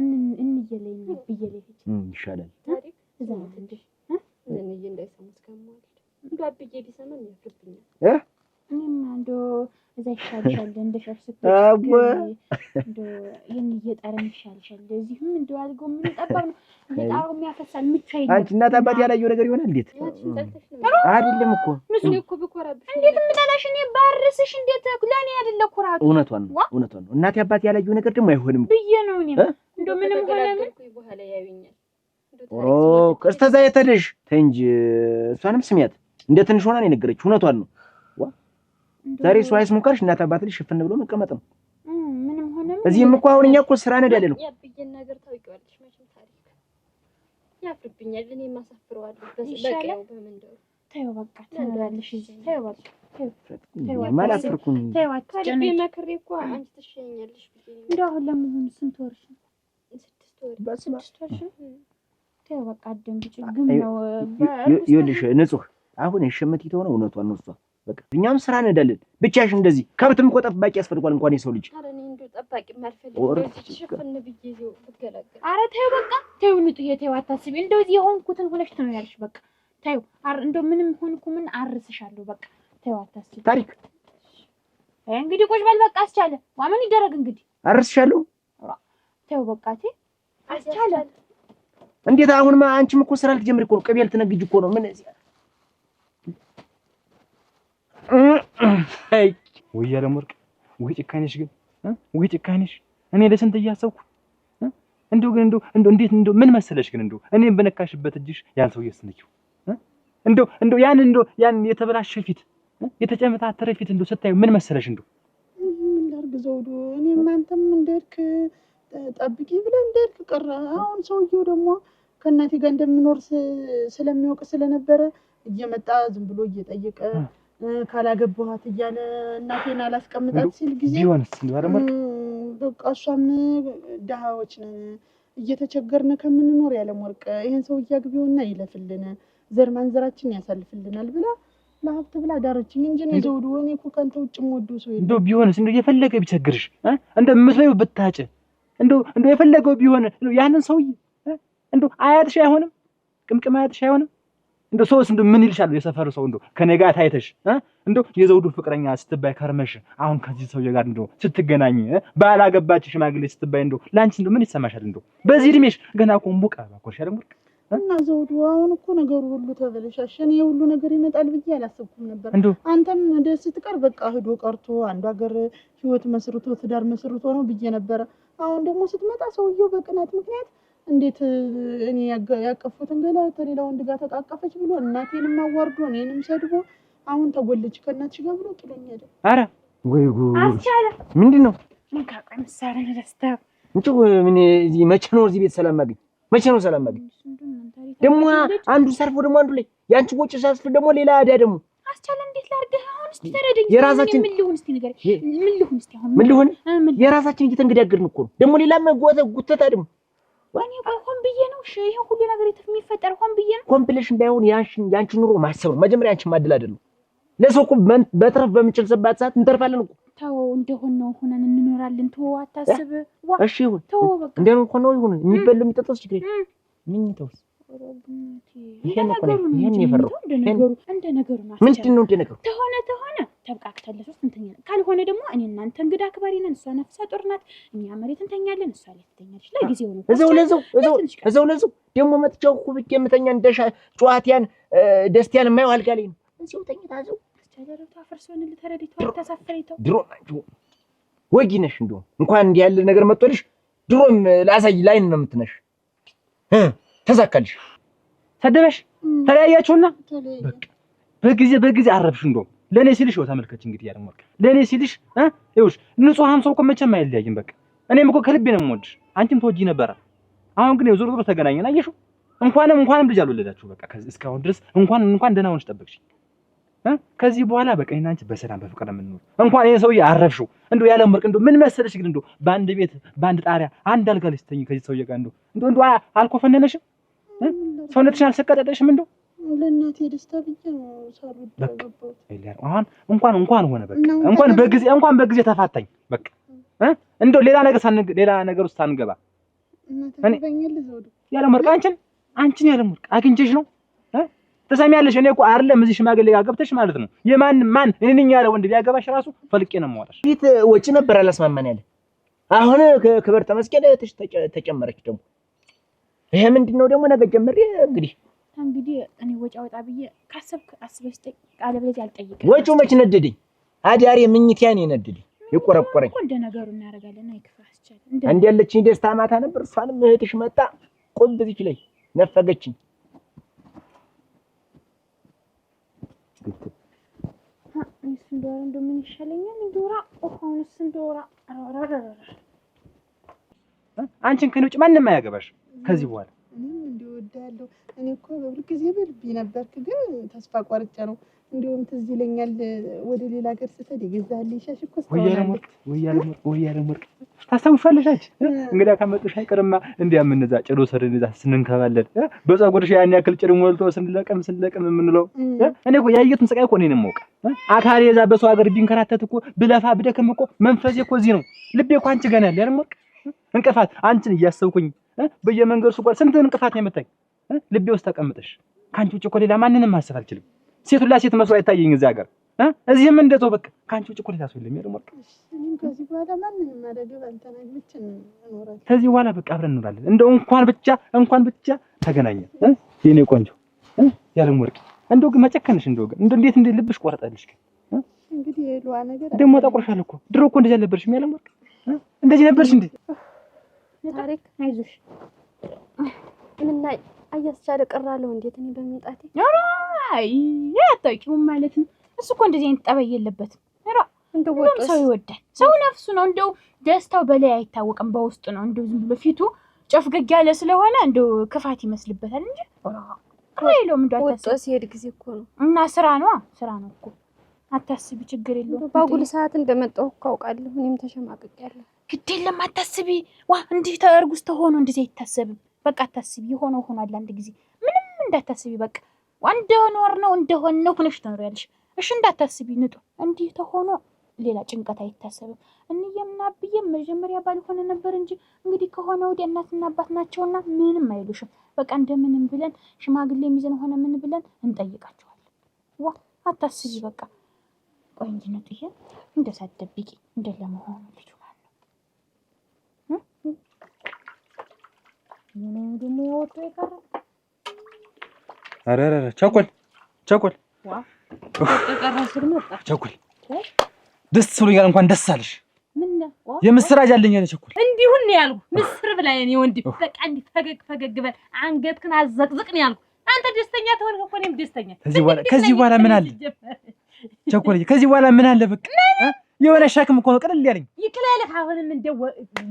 እንየለኝ ብየለኝ ይሻላል። ታሪክ እዛ እንዴ እንዴ እንዳይሰሙት ከማለት እንደው አብዬ ቢሰማም ያፍርብኛል። እኔማ እንደው እዛ ይሻልሻል እንደሻሽ ስትይ እንደው እየጠረን ይሻልሻል። እዚህም እንደው አልጎ ምን ጠባብ ነው እየጣረው የሚያፈሳል ምቹ አይደለም። አንቺ እናት አባት ያላየው ነገር ይሆናል። እንዴት አይደለም እኮ ምስሉ እኮ ብኮራብሽ እንዴት ምጠላሽ እኔ ባርስሽ እንዴት ለኔ አይደለ ኩራቱ። እውነቷን ነው። እናት አባት ያላየው ነገር ደግሞ አይሆንም ብዬ ነው እኔ እንደው ምንም ሆነ ምን በኋላ ያዩኛል። ከስተዛ የተደሽ ተይ እንጂ እሷንም ስሚያት እንደ ትንሽ ሆና ነው የነገረችው። እውነቷን ነው። ዛሬ እሷ አይስሙካሽ እናት አባት ልጅ ሽፍን ብሎ መቀመጥ ነው። ምንም ሆነ እዚህም እኮ አሁን እኛ እኮ ስራ ነዳለን እኮ ያብዬን ነገር ታውቂዋለሽ መቼም ታሪክ ያፍርብኛል። እኔ ማሳፍረዋለሁ በስለቀው በመንደሩ ተይው በቃ ትላለሽ እዚህ ተይው በቃ ተይው ማላፍርኩም ተይው ታሪክ መከሬ እኮ አንቺ ትሸኛለሽ ብዬ እንደው አሁን ለምን ስንት ወርሽ? 6 ወር በስመ ወርሽ ተይው በቃ አደንግጭ ግን ነው ይኸውልሽ ንጹህ አሁን የሸመቲት ሆነ እውነቷን ነው እሷ። በቃ እኛም ስራ ነዳለን ብቻሽ እንደዚህ ከብትም እኮ ጠባቂ ያስፈልጓል እንኳን የሰው ልጅ። ኧረ እኔ እንደው ጠባቂ ማልፈልግ እንደዚህ ሽፍን ብዬ ይዘው ብገላገል። ኧረ ተይው በቃ ተይው፣ ንጡዬ ተይው፣ አታስቢ። እንደዚህ የሆንኩትን ሆነሽ ነው ያልሽ። በቃ ተይው። እንደው ምንም ሆንኩ ምን አርስሻለሁ። በቃ ተይው፣ አታስቢ። ታሪክ እንግዲህ ቁጭ በል በቃ። አስቻለ ምን ይደረግ እንግዲህ አርስሻለሁ። ተይው በቃ ተይ አስቻለ። እንዴት አሁንማ አንቺም እኮ ስራ ልትጀምሪ እኮ ነው። ቅቤ ልትነግጂ እኮ ነው። ምን ወይ አለምወርቅ ወይ ጭካኔሽ ግን ወይ ጭካኔሽ። እኔ ለስንት እያሰብኩ እንደው ግን እንደው እንዴት እንደው ምን መሰለሽ ግን እንደው እኔም በነካሽበት እጅሽ ያን ሰው እየስነኪው እንደው ያን የተበላሸ ፊት የተጨመታተረ ፊት እንደው ስታዩ ምን መሰለሽ እንደው ምን ላድርግ ዘውዱ፣ እኔም አንተም እንደርክ ጠብቂ ብለህ እንደርክ ቀረ። አሁን ሰውየው ደግሞ ከእናቴ ጋር እንደምኖር ስለሚያውቅ ስለነበረ እየመጣ ዝም ብሎ እየጠየቀ ካላገባኋት እያለ እናቴን አላስቀምጣት ሲል ጊዜ ቢሆንስ እንደው በቃ እሷም ድሃዎች ነን እየተቸገርን ከምንኖር ያለምወርቅ ይሄን ሰው እያግቢውና ይለፍልን ዘር ማንዘራችን ያሳልፍልናል ብላ ለሀብት ብላ ዳረችኝ እንጂ ነው ዘውዱ። እኔ እኮ ካንተ ውጭ ወዶ ሰው የለም። እንደው ቢሆንስ እንደው የፈለገ ቢቸግርሽ እንደው የምትበይው ብታጭ እንደው የፈለገው ቢሆን ያንን ሰውዬ እንደው አያትሽ አይሆንም፣ ቅምቅም አያትሽ አይሆንም። እንደው ሰውስ እንደው ምን ይልሻል? የሰፈሩ ሰው እንደው ከኔ ጋር ታይተሽ እንደው የዘውዱ ፍቅረኛ ስትባይ ከርመሽ አሁን ከዚህ ሰውዬ ጋር እንደው ስትገናኝ ባላገባች ሽማግሌ ስትባይ እንደው ላንቺ እንደው ምን ይሰማሻል? እንደው በዚህ እድሜሽ ገና እኮ ሙቃ ባኮሽ አይደል? እና ዘውዱ አሁን እኮ ነገሩ ሁሉ ተበለሻሸ። እኔ ሁሉ ነገር ይመጣል ብዬ አላሰብኩም ነበር። አንተም ደስ ስትቀር በቃ ሂዶ ቀርቶ አንዱ ሀገር ህይወት መስርቶ ትዳር መስርቶ ነው ብዬ ነበረ። አሁን ደግሞ ስትመጣ ሰውየው በቅናት ምክንያት እንዴት እኔ ያቀፉትን ገላ ከሌላ ወንድ ጋር ተቃቀፈች ብሎ እናቴንም አዋርዶ እኔንም ሰድቦ አሁን ተጎለች ከእናትሽ ጋር ብሎ ጥሎኝ ሄደ። ኧረ ወይ ጉድ! አስቻለ ምንድን ነው እንካቆይ ምሳሌ ደስታ እንጂ ምን እዚህ መቼ ነው እዚህ ቤት ሰላም ማግኝ? መቼ ነው ሰላም ማግኝ? ደግሞ አንዱ ሰርፎ ደግሞ አንዱ ላይ ያንቺ ወጭ ሳስፍ ደግሞ ሌላ አዳ ደግሞ አስቻለ እንዴት ላድርግህ? አሁን እስቲ ተረደኝ። የራሳችን ምን ልሁን እስቲ ንገረኝ። ምን ልሁን እስቲ አሁን ምን ልሁን? የራሳችን እየተንገዳገርን እኮ ነው። ደግሞ ሌላም ጉተታ ደግሞ ወኔ ሆን ብዬ ነው። እሺ ይሄ ሁሉ ነገር የሚፈጠር ሆን ብዬ ነው። ኮምፕሌሽን ባይሆን ያንቺ ኑሮ ማሰብ ነው መጀመሪያ። ያንቺ ማድል አይደለም ለሰው እኮ በትረፍ በምንችልበት ሰዓት እንተርፋለን እኮ። ተው እንደሆነው ሆነን እንኖራለን። ተው አታስብ። እሺ ይሁን ተው በቃ እንደው እኮ ነው ይሁን። የሚበሉ የሚጠጣስ ችግር ምን ይተውስ? ይሄን የፈራው እንደ ነገሩ ነው። ምንድን ነው እንደ ነገሩ? ተሆነ ተብቃቅተን ለሶስት እንተኛ፣ ካልሆነ ደግሞ እኔ እናንተ እንግዳ አክባሪ ነን። እሷ ነፍሰ ጡር ናት፣ እኛ መሬት እንተኛለን፣ እሷ ላይ ትተኛለች። ለጊዜው ነው። እዛው ለዛው ደግሞ መጥቻው እኮ ብቻ የምተኛ እንደሻ ጨዋታያን ደስታያን የማየው አልጋ ላይ ነው። እዚሁ ተኝታዘው አስተዳደሩ አፈርሶን ልተረዲቷ ተሳፈረይቷ ድሮ አንቺ ወጊ ነሽ። እንደው እንኳን እንዲህ ያለ ነገር መጥቶልሽ ድሮም ላሳይ ላይን ነው የምትነሽ። ተሳካልሽ፣ ሰደበሽ፣ ተለያያችሁና በቃ በጊዜ አረብሽ። እንደው ለኔ ሲልሽ ነው ተመልከች እንግዲህ ያለው ወርቅ ለኔ ሲልሽ ይኸውሽ ንጹሃን ሰው እኮ መቼም አይለያይም። በቃ እኔም እኮ ከልቤ ነው የምወድሽ፣ አንቺም ትወጂ ነበር። አሁን ግን ዞሮ ዞሮ ተገናኘን። አየሽው እንኳንም ልጅ አልወለዳችሁ። በቃ እስካሁን ድረስ እንኳን ደህና ሆነሽ ጠበቅሽ። ከዚህ በኋላ በቃ እኔና አንቺ በሰላም በፍቅር የምንኖር። እንኳን ይሄ ሰውዬ አረብሽው እንደው ያለ ወርቅ እንደው ምን መሰለሽ ግን እንደው በአንድ ቤት በአንድ ጣሪያ አንድ አልጋ ላይ ስትተኝ ከዚህ ሰውዬ ጋር እንደው አልኮፈነነሽም? ሰውነትሽን አልሰቀጠጠሽም? እንደው ለእናቴ ደስታ ብዬ ነው ሳልወድ ገባሁት። አሁን እንኳን ሆነ በቃ እንኳን በጊዜ ተፋታኝ። በቃ እንደው ሌላ ነገር ውስጥ ሳንገባ እናቴ በእኛል ዘውዱ ያለ ወርቅ አንቺን ያለ ወርቅ አግኝቼሽ ነው ተሰሚያለሽ። እኔ እኮ አይደለም እዚህ ሽማግሌ ጋር ገብተሽ ማለት ነው ማን እኔ ነኝ ያለ ወንድ ቢያገባሽ ራሱ ፈልቄ ነው የማወጣሽ። ፊት ወጪ ነበር አላስማማን ያለ አሁን ክብር ተመስገን ተጨመረች። ደግሞ ይሄ ምንድነው ደግሞ ነገ ጀምሬ እንግዲህ እኔ ወጪ አወጣ ብዬ ካሰብክ አስበሽ ጠይቅ። ቃለ በለዚያ አልጠይቅም። ወጪው መች ነደደኝ? አዳሪ ምኝታዬን የነደደኝ የቆረቆረኝ እንደ ነገሩ እናደርጋለን። አይክፋስ ይችላል እንደ ያለችኝ ደስታ ማታ ነበር። እሷንም እህትሽ መጣ ቆም በዚች ላይ ነፈገችኝ። እንደው ምን ይሻለኛል? እንደውራ ኦሆንስ እንደውራ አንቺን ከኔ ውጭ ማንንም አያገባሽ ከዚህ በኋላ። እንደወዳለሁ እኔ እኮ በሁሉ ጊዜ በልቤ ነበርክ፣ ግን ተስፋ ቆርጬ ነው። እንደውም ትዝ ይለኛል ወደ ሌላ ሀገር ስትሄድ የገዛልኝ ሻሽ እኮ ወይ ያለ ወርቅ ታስታውሻለሽ? እንግዲህ ካመጡሽ አይቀርማ እንዲያም እነዛ ጭሮ ሰርን እዛ ስንንከባለን በፀጉርሽ ያን ያክል ጭር ሞልቶ ስንለቀም የምንለው እኔ እኮ ያየሁትን ስቃይ እኮ እኔ ነኝ የማውቀው። አካሌ እዛ በሰው ሀገር ቢንከራተት እኮ ብለፋ ብደክም እኮ መንፈሴ እኮ እዚህ ነው። ልቤ እኮ አንቺ ጋር ነው ያለ አይደል? እንቅፋት አንቺን እያሰብኩኝ በየመንገዱ ስቆል ስንት እንቅፋት ነው የመታኝ። ልቤ ውስጥ ተቀምጠሽ ካንቺ ውጭ እኮ ሌላ ማንንም ማሰብ አልችልም። ሴቱላ ሴት መስሎ አይታየኝ እዚህ ሀገር እዚህም እንደተው በቃ ካንቺ ውጭ እኮ ሌላ ሰው የለም። አይደል? ከዚህ በኋላ ማንንም ማደረግ አንተናግብችን እንኖራለን። ከዚህ በኋላ በቃ አብረን እንኖራለን። እንደው እንኳን ብቻ ተገናኘን የኔ ቆንጆ ያለም ወርቅ። እንደው ግን መጨከንሽ እንደው እንዴት ልብሽ ቆረጠልሽ ግን እንግዲህ የሉዋ ነገር ደግሞ ጠቁርሻል እኮ ድሮ እኮ እንደዚህ አልነበርሽም። ያለም ወርቅ እንደዚህ ነበርሽ እንዴ? ታሪክ አይዞሽ። ምንና አያስቻለ ቀራለው እንዴት እኔ በመምጣቴ አይ አታውቂውም ማለት ነው። እሱ እኮ እንደዚህ አይነት ጠባይ የለበትም። እንደው ሰው ይወዳል። ሰው ነፍሱ ነው። እንደው ደስታው በላይ አይታወቅም፣ በውስጡ ነው። እንደው ዝም ብሎ ፊቱ ጨፍገግ ያለ ስለሆነ እንደው ክፋት ይመስልበታል እንጂ አይለውም። እንደው አታስቢ፣ ሲሄድ ጊዜ እኮ ነው እና ስራ ነው እኮ አታስቢ፣ ችግር የለውም። ባጉል ሰዓት እንደመጣሁ እኮ አውቃለሁ። እኔም ተሸማቅቄያለሁ። ግድ የለም አታስቢ። እንዲህ ተርጉስ ተሆኖ እንደዚህ አይታሰብም። በቃ አታስቢ፣ የሆነው ሆኗል። አንድ ጊዜ ምንም እንዳታስቢ። በቃ እንደሆነ ሆነሽ ትኖሪያለሽ። እሺ እንዳታስቢ ንጡ። እንዲህ ተሆኖ ሌላ ጭንቀት አይታሰብም። እንየምና አብዬም መጀመሪያ ባልሆነ ነበር እንጂ እንግዲህ ከሆነ ወዲያ እናትና አባት ናቸውና ምንም አይሉሽም። በቃ እንደምንም ብለን ሽማግሌ የሚዘን ሆነ ምን ብለን እንጠይቃቸዋለን። አታስቢ በቃ። ቆይ እንጂ ነጥዬ እንደሳደብቂ እንደለመሆኑ ልጅ ማለት ነው። ምን ደግሞ ያወጡ ይቀር። አረ ቸኮል ተቀራስር መጣ ቸኮል ደስ ብሎኛል። እንኳን ደስ አለሽ። ምን ነው የምስራች አለኝ አለ ቸኮል። እንዲሁ ነው ያልኩ። ምስር ብላ የኔ ወንድም በቃ እንዲህ ፈገግ በል አንገትክን አዘቅዝቅ ነው ያልኩ። አንተ ደስተኛ ተሆንክ እኮ እኔም ደስተኛ። ከዚህ በኋላ ምን አለ ቸኮል? ከዚህ በኋላ ምን አለ? በቃ የሆነ ሸክም እኮ ነው ቅልል ያለኝ። ይቅለልህ። አሁንም እንደው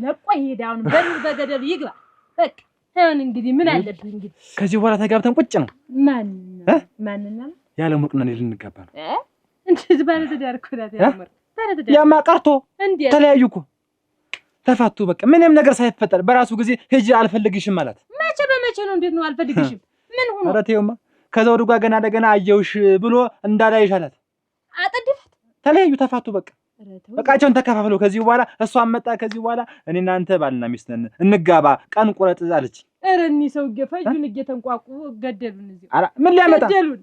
ለቆ ይሄድ። አሁን በገደሉ ይግባ በቃ። አሁን እንግዲህ ምን አለብህ እንግዲህ ከዚህ በኋላ ተጋብተን ቁጭ ነው። ማንና ያለ ሙቅና ነው ልንጋባ ነው። እንዴት ባለ ትዳር እኮ ናት ያመር ታረተ ያማ ቀርቶ ተለያዩ እኮ ተፋቱ። በቃ ምንም ነገር ሳይፈጠር በራሱ ጊዜ ሂጂ አልፈልግሽም ማለት። መቼ በመቼ ነው? እንዴት ነው አልፈልግሽም? ምን ሆኖ? ኧረ ተይውማ ከዛው ድጓ ገና ለገና አየውሽ ብሎ እንዳላይሽ አላት። አጠድፈት ተለያዩ ተፋቱ። በቃ በቃቸውን ተከፋፍለው ከዚህ በኋላ እሷን መጣ። ከዚህ በኋላ እኔና አንተ ባልና ሚስት ነን እንጋባ ቀን ቁረጥ አለች። ኧረ እኒህ ሰው ገፈጁን እየተንቋቁ ገደሉን። እዚህ ኧረ ምን ሊያመጣ ገደሉን።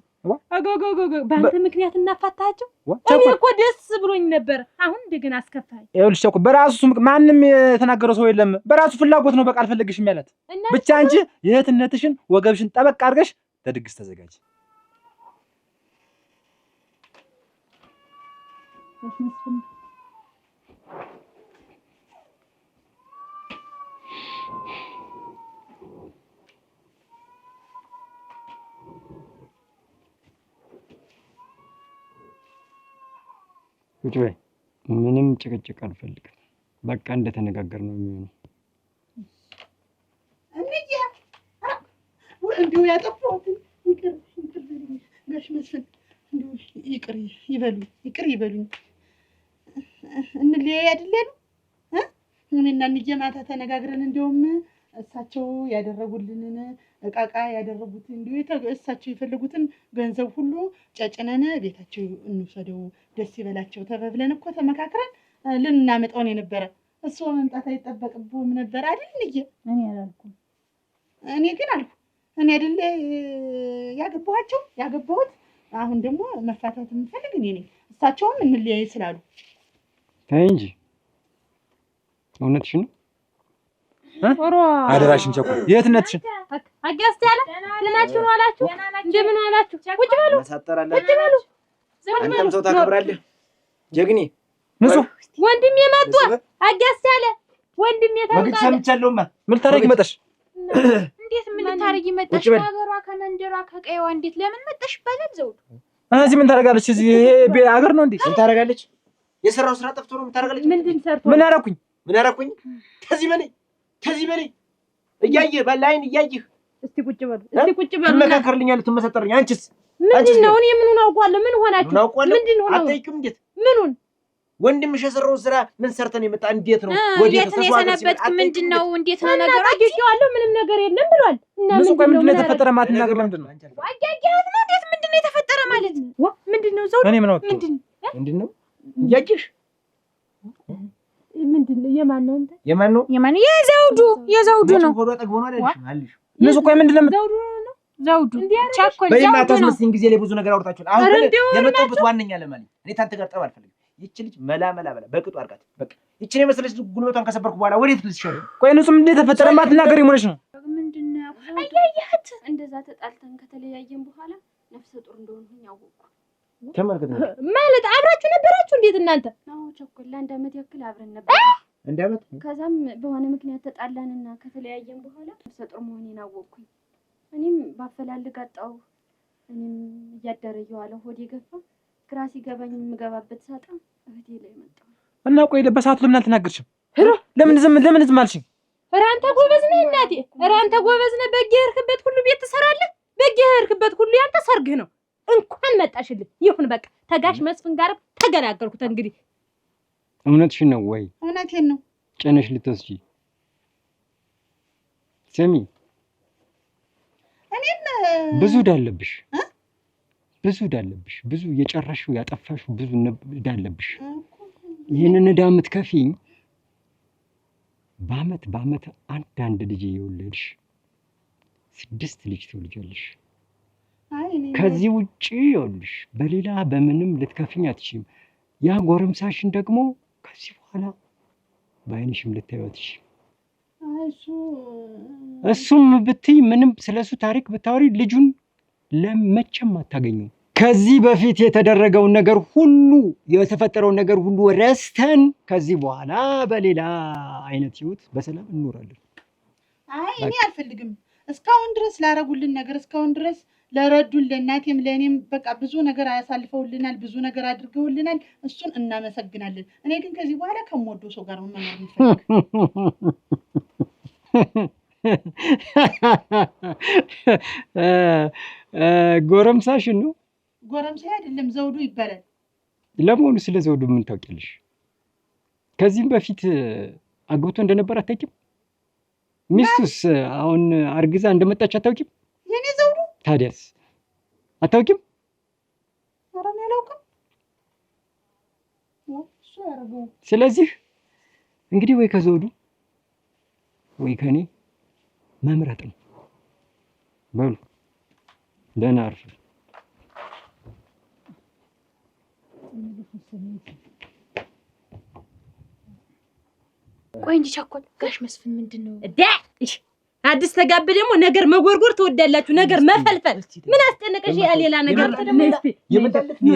በአንተ ምክንያት እናፋታቸው። እኔ እኮ ደስ ብሎኝ ነበር። አሁን እንደገና አስከፋኝ። ይኸውልሽ እኮ በራሱ ማንም የተናገረው ሰው የለም። በራሱ ፍላጎት ነው በቃ አልፈልግሽም ያላት። ብቻ አንቺ የእህትነትሽን ወገብሽን ጠበቅ አድርገሽ ለድግስ ተዘጋጅ። ቁጭ በይ። ምንም ጭቅጭቅ አልፈልግም። በቃ እንደተነጋገርነው የሚሆነው። እንዲሁ ያጠፋሁትን ጋሽ መስፍን እንዲሁ ይቅር ይበሉኝ። እንለያይ አይደለም እኔና እንዬ ማታ ተነጋግረን እንደውም እሳቸው ያደረጉልንን እቃቃ ያደረጉት እንዲሁ እሳቸው የፈለጉትን ገንዘብ ሁሉ ጨጭነን ቤታቸው እንውሰደው ደስ ይበላቸው ተበብለን እኮ ተመካክረን ልናመጣው ነው የነበረ። እሱ መምጣት አይጠበቅብህም ነበር አይደል እንዬ? እኔ አላልኩም። እኔ ግን አልኩ። እኔ አይደል ያገባሁት። አሁን ደግሞ መፋታት የምፈልግ እኔ ነኝ። እሳቸውም እንለያይ ስላሉ ተይ እንጂ እውነትሽን ነው። አደራሽን ቸኮል የእህትነትሽን አጋስት ያለ ለናችሁ ነው አላችሁ። እንደምን አላችሁ? ቁጭ በሉ ቁጭ በሉ። አንተም ሰው ታከብራለህ ጀግኒ። ንጹህ ወንድሜ መጣ። አጋስት ያለ ወንድሜ ተመጣጣ። ወግድ ሰምቻለሁማ። ምን ልታረጊ መጣሽ? እንዴት ምን ልታረጊ መጣሽ? ሀገሯ ከመንደሯ ከቀይዋ እንዴት ለምን መጣሽ ይባላል። ዘውዱ እዚህ ምን ታረጋለች? እዚህ ይሄ ሀገር ነው እንዴ? ምን ታረጋለች? የሰራው ስራ ጠፍቶ ነው የምታረጋለች? ምንድን ሰርቶ ምን አደረኩኝ? ከዚህ በላይ እያየህ ባላይን እያየህ እስቲ ቁጭ በሉ ትመካከርልኛለህ፣ ትመሰጠርኝ። አንቺስ ምንድን ነው? እኔ ምኑን አውቃለሁ? ምን ሆናችሁ? ምንድን ነው? አትጠይቅም? እንዴት ምኑን ወንድምሽ የሰራውን ስራ ምን ሰርተን የመጣ እንዴት ነው? ወዴት ነው የሰነበትክ? ምንድነው? እንዴት ነው ነገሩ? አጥቂዋለሁ ምንም ነገር የለም ብሏል። እና ምንድነው የተፈጠረ ማለት ነገር ለምንድነው? አያያት ነው እንዴት ምንድነው የተፈጠረ ማለት? ምንድነው ዘውዱ? እኔ ምን ነው ምንድነው? እያየሽ ምንድነው? የማን ነው እንዴ? የማን ነው? የዘውዱ ነው። ሆዶ ጠግቦ ነው አለሽ። እነሱ ቆይ ምንድነው? ዘውዱ ቸኮል በየማታስመስኝ ጊዜ ላይ ብዙ ነገር አውርታችኋል። አሁን የመጣሁበት ዋነኛ ለማለት እኔ ታንተ ጋር ጠብ አልፈልግም። ይቺ ልጅ መላ በቅጡ አድርጋት። በቃ ይቺን የመሰለች ጉልበቷን ከሰበርኩ በኋላ ወዴት ልትሸሽ? ቆይ እነሱ ምንድነው የተፈጠረ ማለት ነገር ይሞነሽ ነው? ምንድነው? አያያት እንደዛ ተጣልተን ከተለያየን በኋላ ነፍሰ ጡር እንደሆንኩኝ አወቅኩ። ተመልከት ማለት አብራችሁ ነበራችሁ እንዴት እናንተ? አዎ ቸኮል ለአንድ ዓመት ያክል አብረን ነበር። አንድ ዓመት? ከዛም በሆነ ምክንያት ተጣላንና ከተለያየን በኋላ ነፍሰ ጡር መሆኔን አወቅኩኝ። እኔም ባፈላልግ አጣሁ። እኔም እያደረ እየዋለ ሆዴ ገፋ። ግራ ሲገባኝ የምገባበት ሳጣ እህቴ ላይ መጣሁ እና ቆይ በሰዓቱ ለምን አልተናገርሽም? ለምን ዝም አልሽኝ? ኧረ አንተ ጎበዝ ነህ እናቴ። ኧረ አንተ ጎበዝ ነህ። በግ የሄድክበት ሁሉ ቤት ትሰራለህ። በግ የሄድክበት ሁሉ ያንተ ሰርግህ ነው። እንኳን መጣሽልኝ። ይሁን በቃ ተጋሽ መስፍን ጋር ተገላገልኩት። እንግዲህ እውነትሽን ነው ወይ? እውነቴን ነው። ጭነሽ ልትወስጂ ስሚ፣ እኔም ብዙ ዳለብሽ ብዙ የጨረሽው ያጠፋሽው ብዙ ዳለብሽ። ይህንን ዕዳ የምትከፊኝ በአመት አንድ ልጅ የወለድሽ 6 ልጅ ትወልጃለሽ። ከዚህ ውጪ ይኸውልሽ በሌላ በምንም ልትከፊኝ አትችይም። ያ ጎረምሳሽን ደግሞ ከዚህ በኋላ በአይንሽም ልታዪው አትችይም። እሱም ብትይ ምንም ስለሱ ታሪክ ብታወሪ ልጁን ለመቼም አታገኙም። ከዚህ በፊት የተደረገውን ነገር ሁሉ የተፈጠረውን ነገር ሁሉ ረስተን ከዚህ በኋላ በሌላ አይነት ህይወት በሰላም እንኖራለን። አይ እኔ አልፈልግም። እስካሁን ድረስ ላረጉልን ነገር እስካሁን ድረስ ለረዱን ለእናቴም ለእኔም በቃ ብዙ ነገር አያሳልፈውልናል፣ ብዙ ነገር አድርገውልናል። እሱን እናመሰግናለን። እኔ ግን ከዚህ በኋላ ከምወደው ሰው ጋር መኖር የምፈልግ ጎረምሳሽን ነው? ጎረምሳ አይደለም ዘውዱ ይባላል። ለመሆኑ ስለ ዘውዱ ምን ታውቂያለሽ? ከዚህም በፊት አግብቶ እንደነበር አታውቂም? ሚስቱስ አሁን አርግዛ እንደመጣች አታውቂም? የኔ ዘውዱ ታዲያስ አታውቂም? ኧረ እኔ አላውቅም። እሱ ያደረገው። ስለዚህ እንግዲህ ወይ ከዘውዱ ወይ ከኔ መምረጥ ነው። በሉ ደህና አርፍ። ቆይ እንጂ ቸኮል ጋሽ መስፍን ምንድነው? አዲስ ተጋብ ደግሞ ነገር መጎርጎር ትወዳላችሁ፣ ነገር መፈልፈል። ምን አስጨነቀሽ? ያ ሌላ ነገር ነስቲ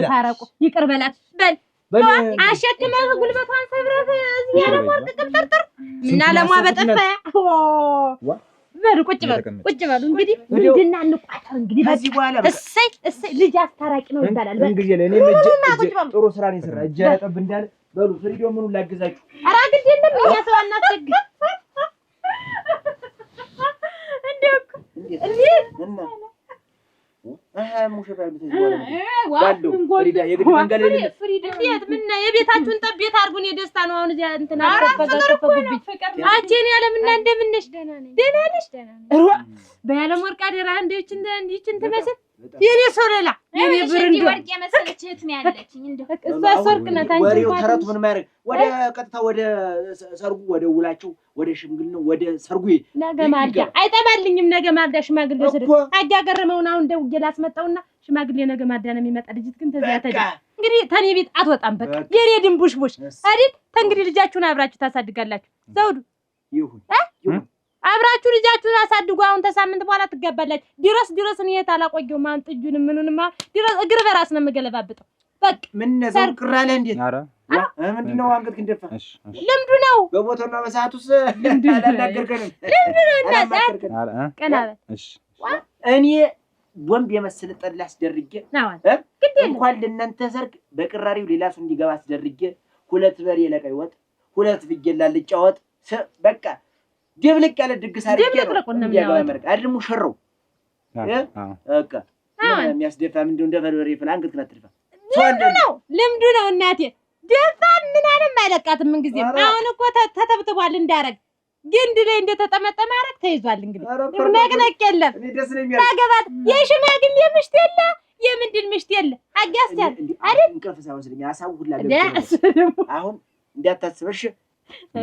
ታረቁ። ይቅር በላት በል አሸክመህ ጉልበቷን ሰብረህ እዚህ ያለ ወርቅ ቅጥርጥር እና ለሟ በጠፋ በሉ ቁጭ በሉ እንግዲህ ምንድና እንቋጠር እንግዲህ ከዚህ በኋላ እሰይ ልጅ አስታራቂ ነው ይባላል። እንግዲህ ለኔ ጥሩ ስራ ነው የሰራ እጅ ያጠብ እንዳለ በሉ ፍሪዶ ምኑን ላግዛችሁ። ኧረ ግድ የለም እኛ ሰው አናስቸግር። የቤታችሁን ጠቤት አድርጉን። የደስታ ነው አሁን እዚያ እንትን አልተፈቀደብኝ። አንቺ እኔ ያለምና እንደምነሽ ደህና ነሽ? በያለም ወርቅ አደራ እንዲችን ትመስል የኔ ሶለላ የኔ ብርንዶ ወርቅ የመሰለች እህት ነው ያለችኝ። እንደው እሷ ወርቅ ናት። አንቺ ወሬው ተረቱ ምን ማድረግ ወደ ቀጥታ ወደ ሰርጉ ወደ ውላቸው ወደ ሽምግልናው ወደ ሰርጉ ነገ ማልዳ አይጠባልኝም። ነገ ማልዳ ሽማግሌ ወሰደ አጃ ገረመውና አሁን ደውዬ ላስመጣውና ሽማግሌ ነገ ማልዳ ነው የሚመጣ። ልጅት ግን ተዚያ ተደ እንግዲህ ተኔ ቤት አትወጣም። በቃ የኔ ድንቡሽቡሽ አይደል? ተንግዲህ ልጃችሁን አብራችሁ ታሳድጋላችሁ። ዘውዱ ይሁን አብራችሁ ልጃችሁን አሳድጉ። አሁን ተሳምንት በኋላ ትገባላችሁ። ድረስ እኔ ታላቆየው ማን ጥጁንም ምኑንማ ድረስ እግር በራስ ነው የምገለባብጠው። በቃ ምን ነዘር ቅራለ እንዴ? ኧረ ምንድነው አንገት ክንደፋ? ልምዱ ነው በቦታውና በሰዓቱስ አላናገርከንም። ልምዱ ነው ቀናበል እኔ ወንብ የመሰለ ጠላ አስደርጌ እንኳን ለእናንተ ሰርግ በቅራሪው ሌላ ሰው እንዲገባ አስደርጌ 2 በሬ ለቀይ ወጥ 2 ፍየል ላልጫ ወጥ በቃ ድብልቅ ያለ ድግስ አድርጌ ነው ያገባመርክ አይደል? ሙሽራው በቃ የሚያስደፋ ምንድነው? እንደ ፈለወሬ ፍላንግት ከተርፋ ልምዱ ነው እናቴ። ደፋን ምናንም አይለቃትም ምን ጊዜም። አሁን እኮ ተተብትቧል እንዳረግ ግንድ ላይ እንደተጠመጠመ አረግ ተይዟል። እንግዲህ ነቅነቅ የለም ታገባት የሽማግሌ ምሽት የለ የምንድን ምሽት የለ አጋስቻል አይደል? እንቅልፍ ሳይወስደኝ አሳውላ አሁን እንዳታስበሽ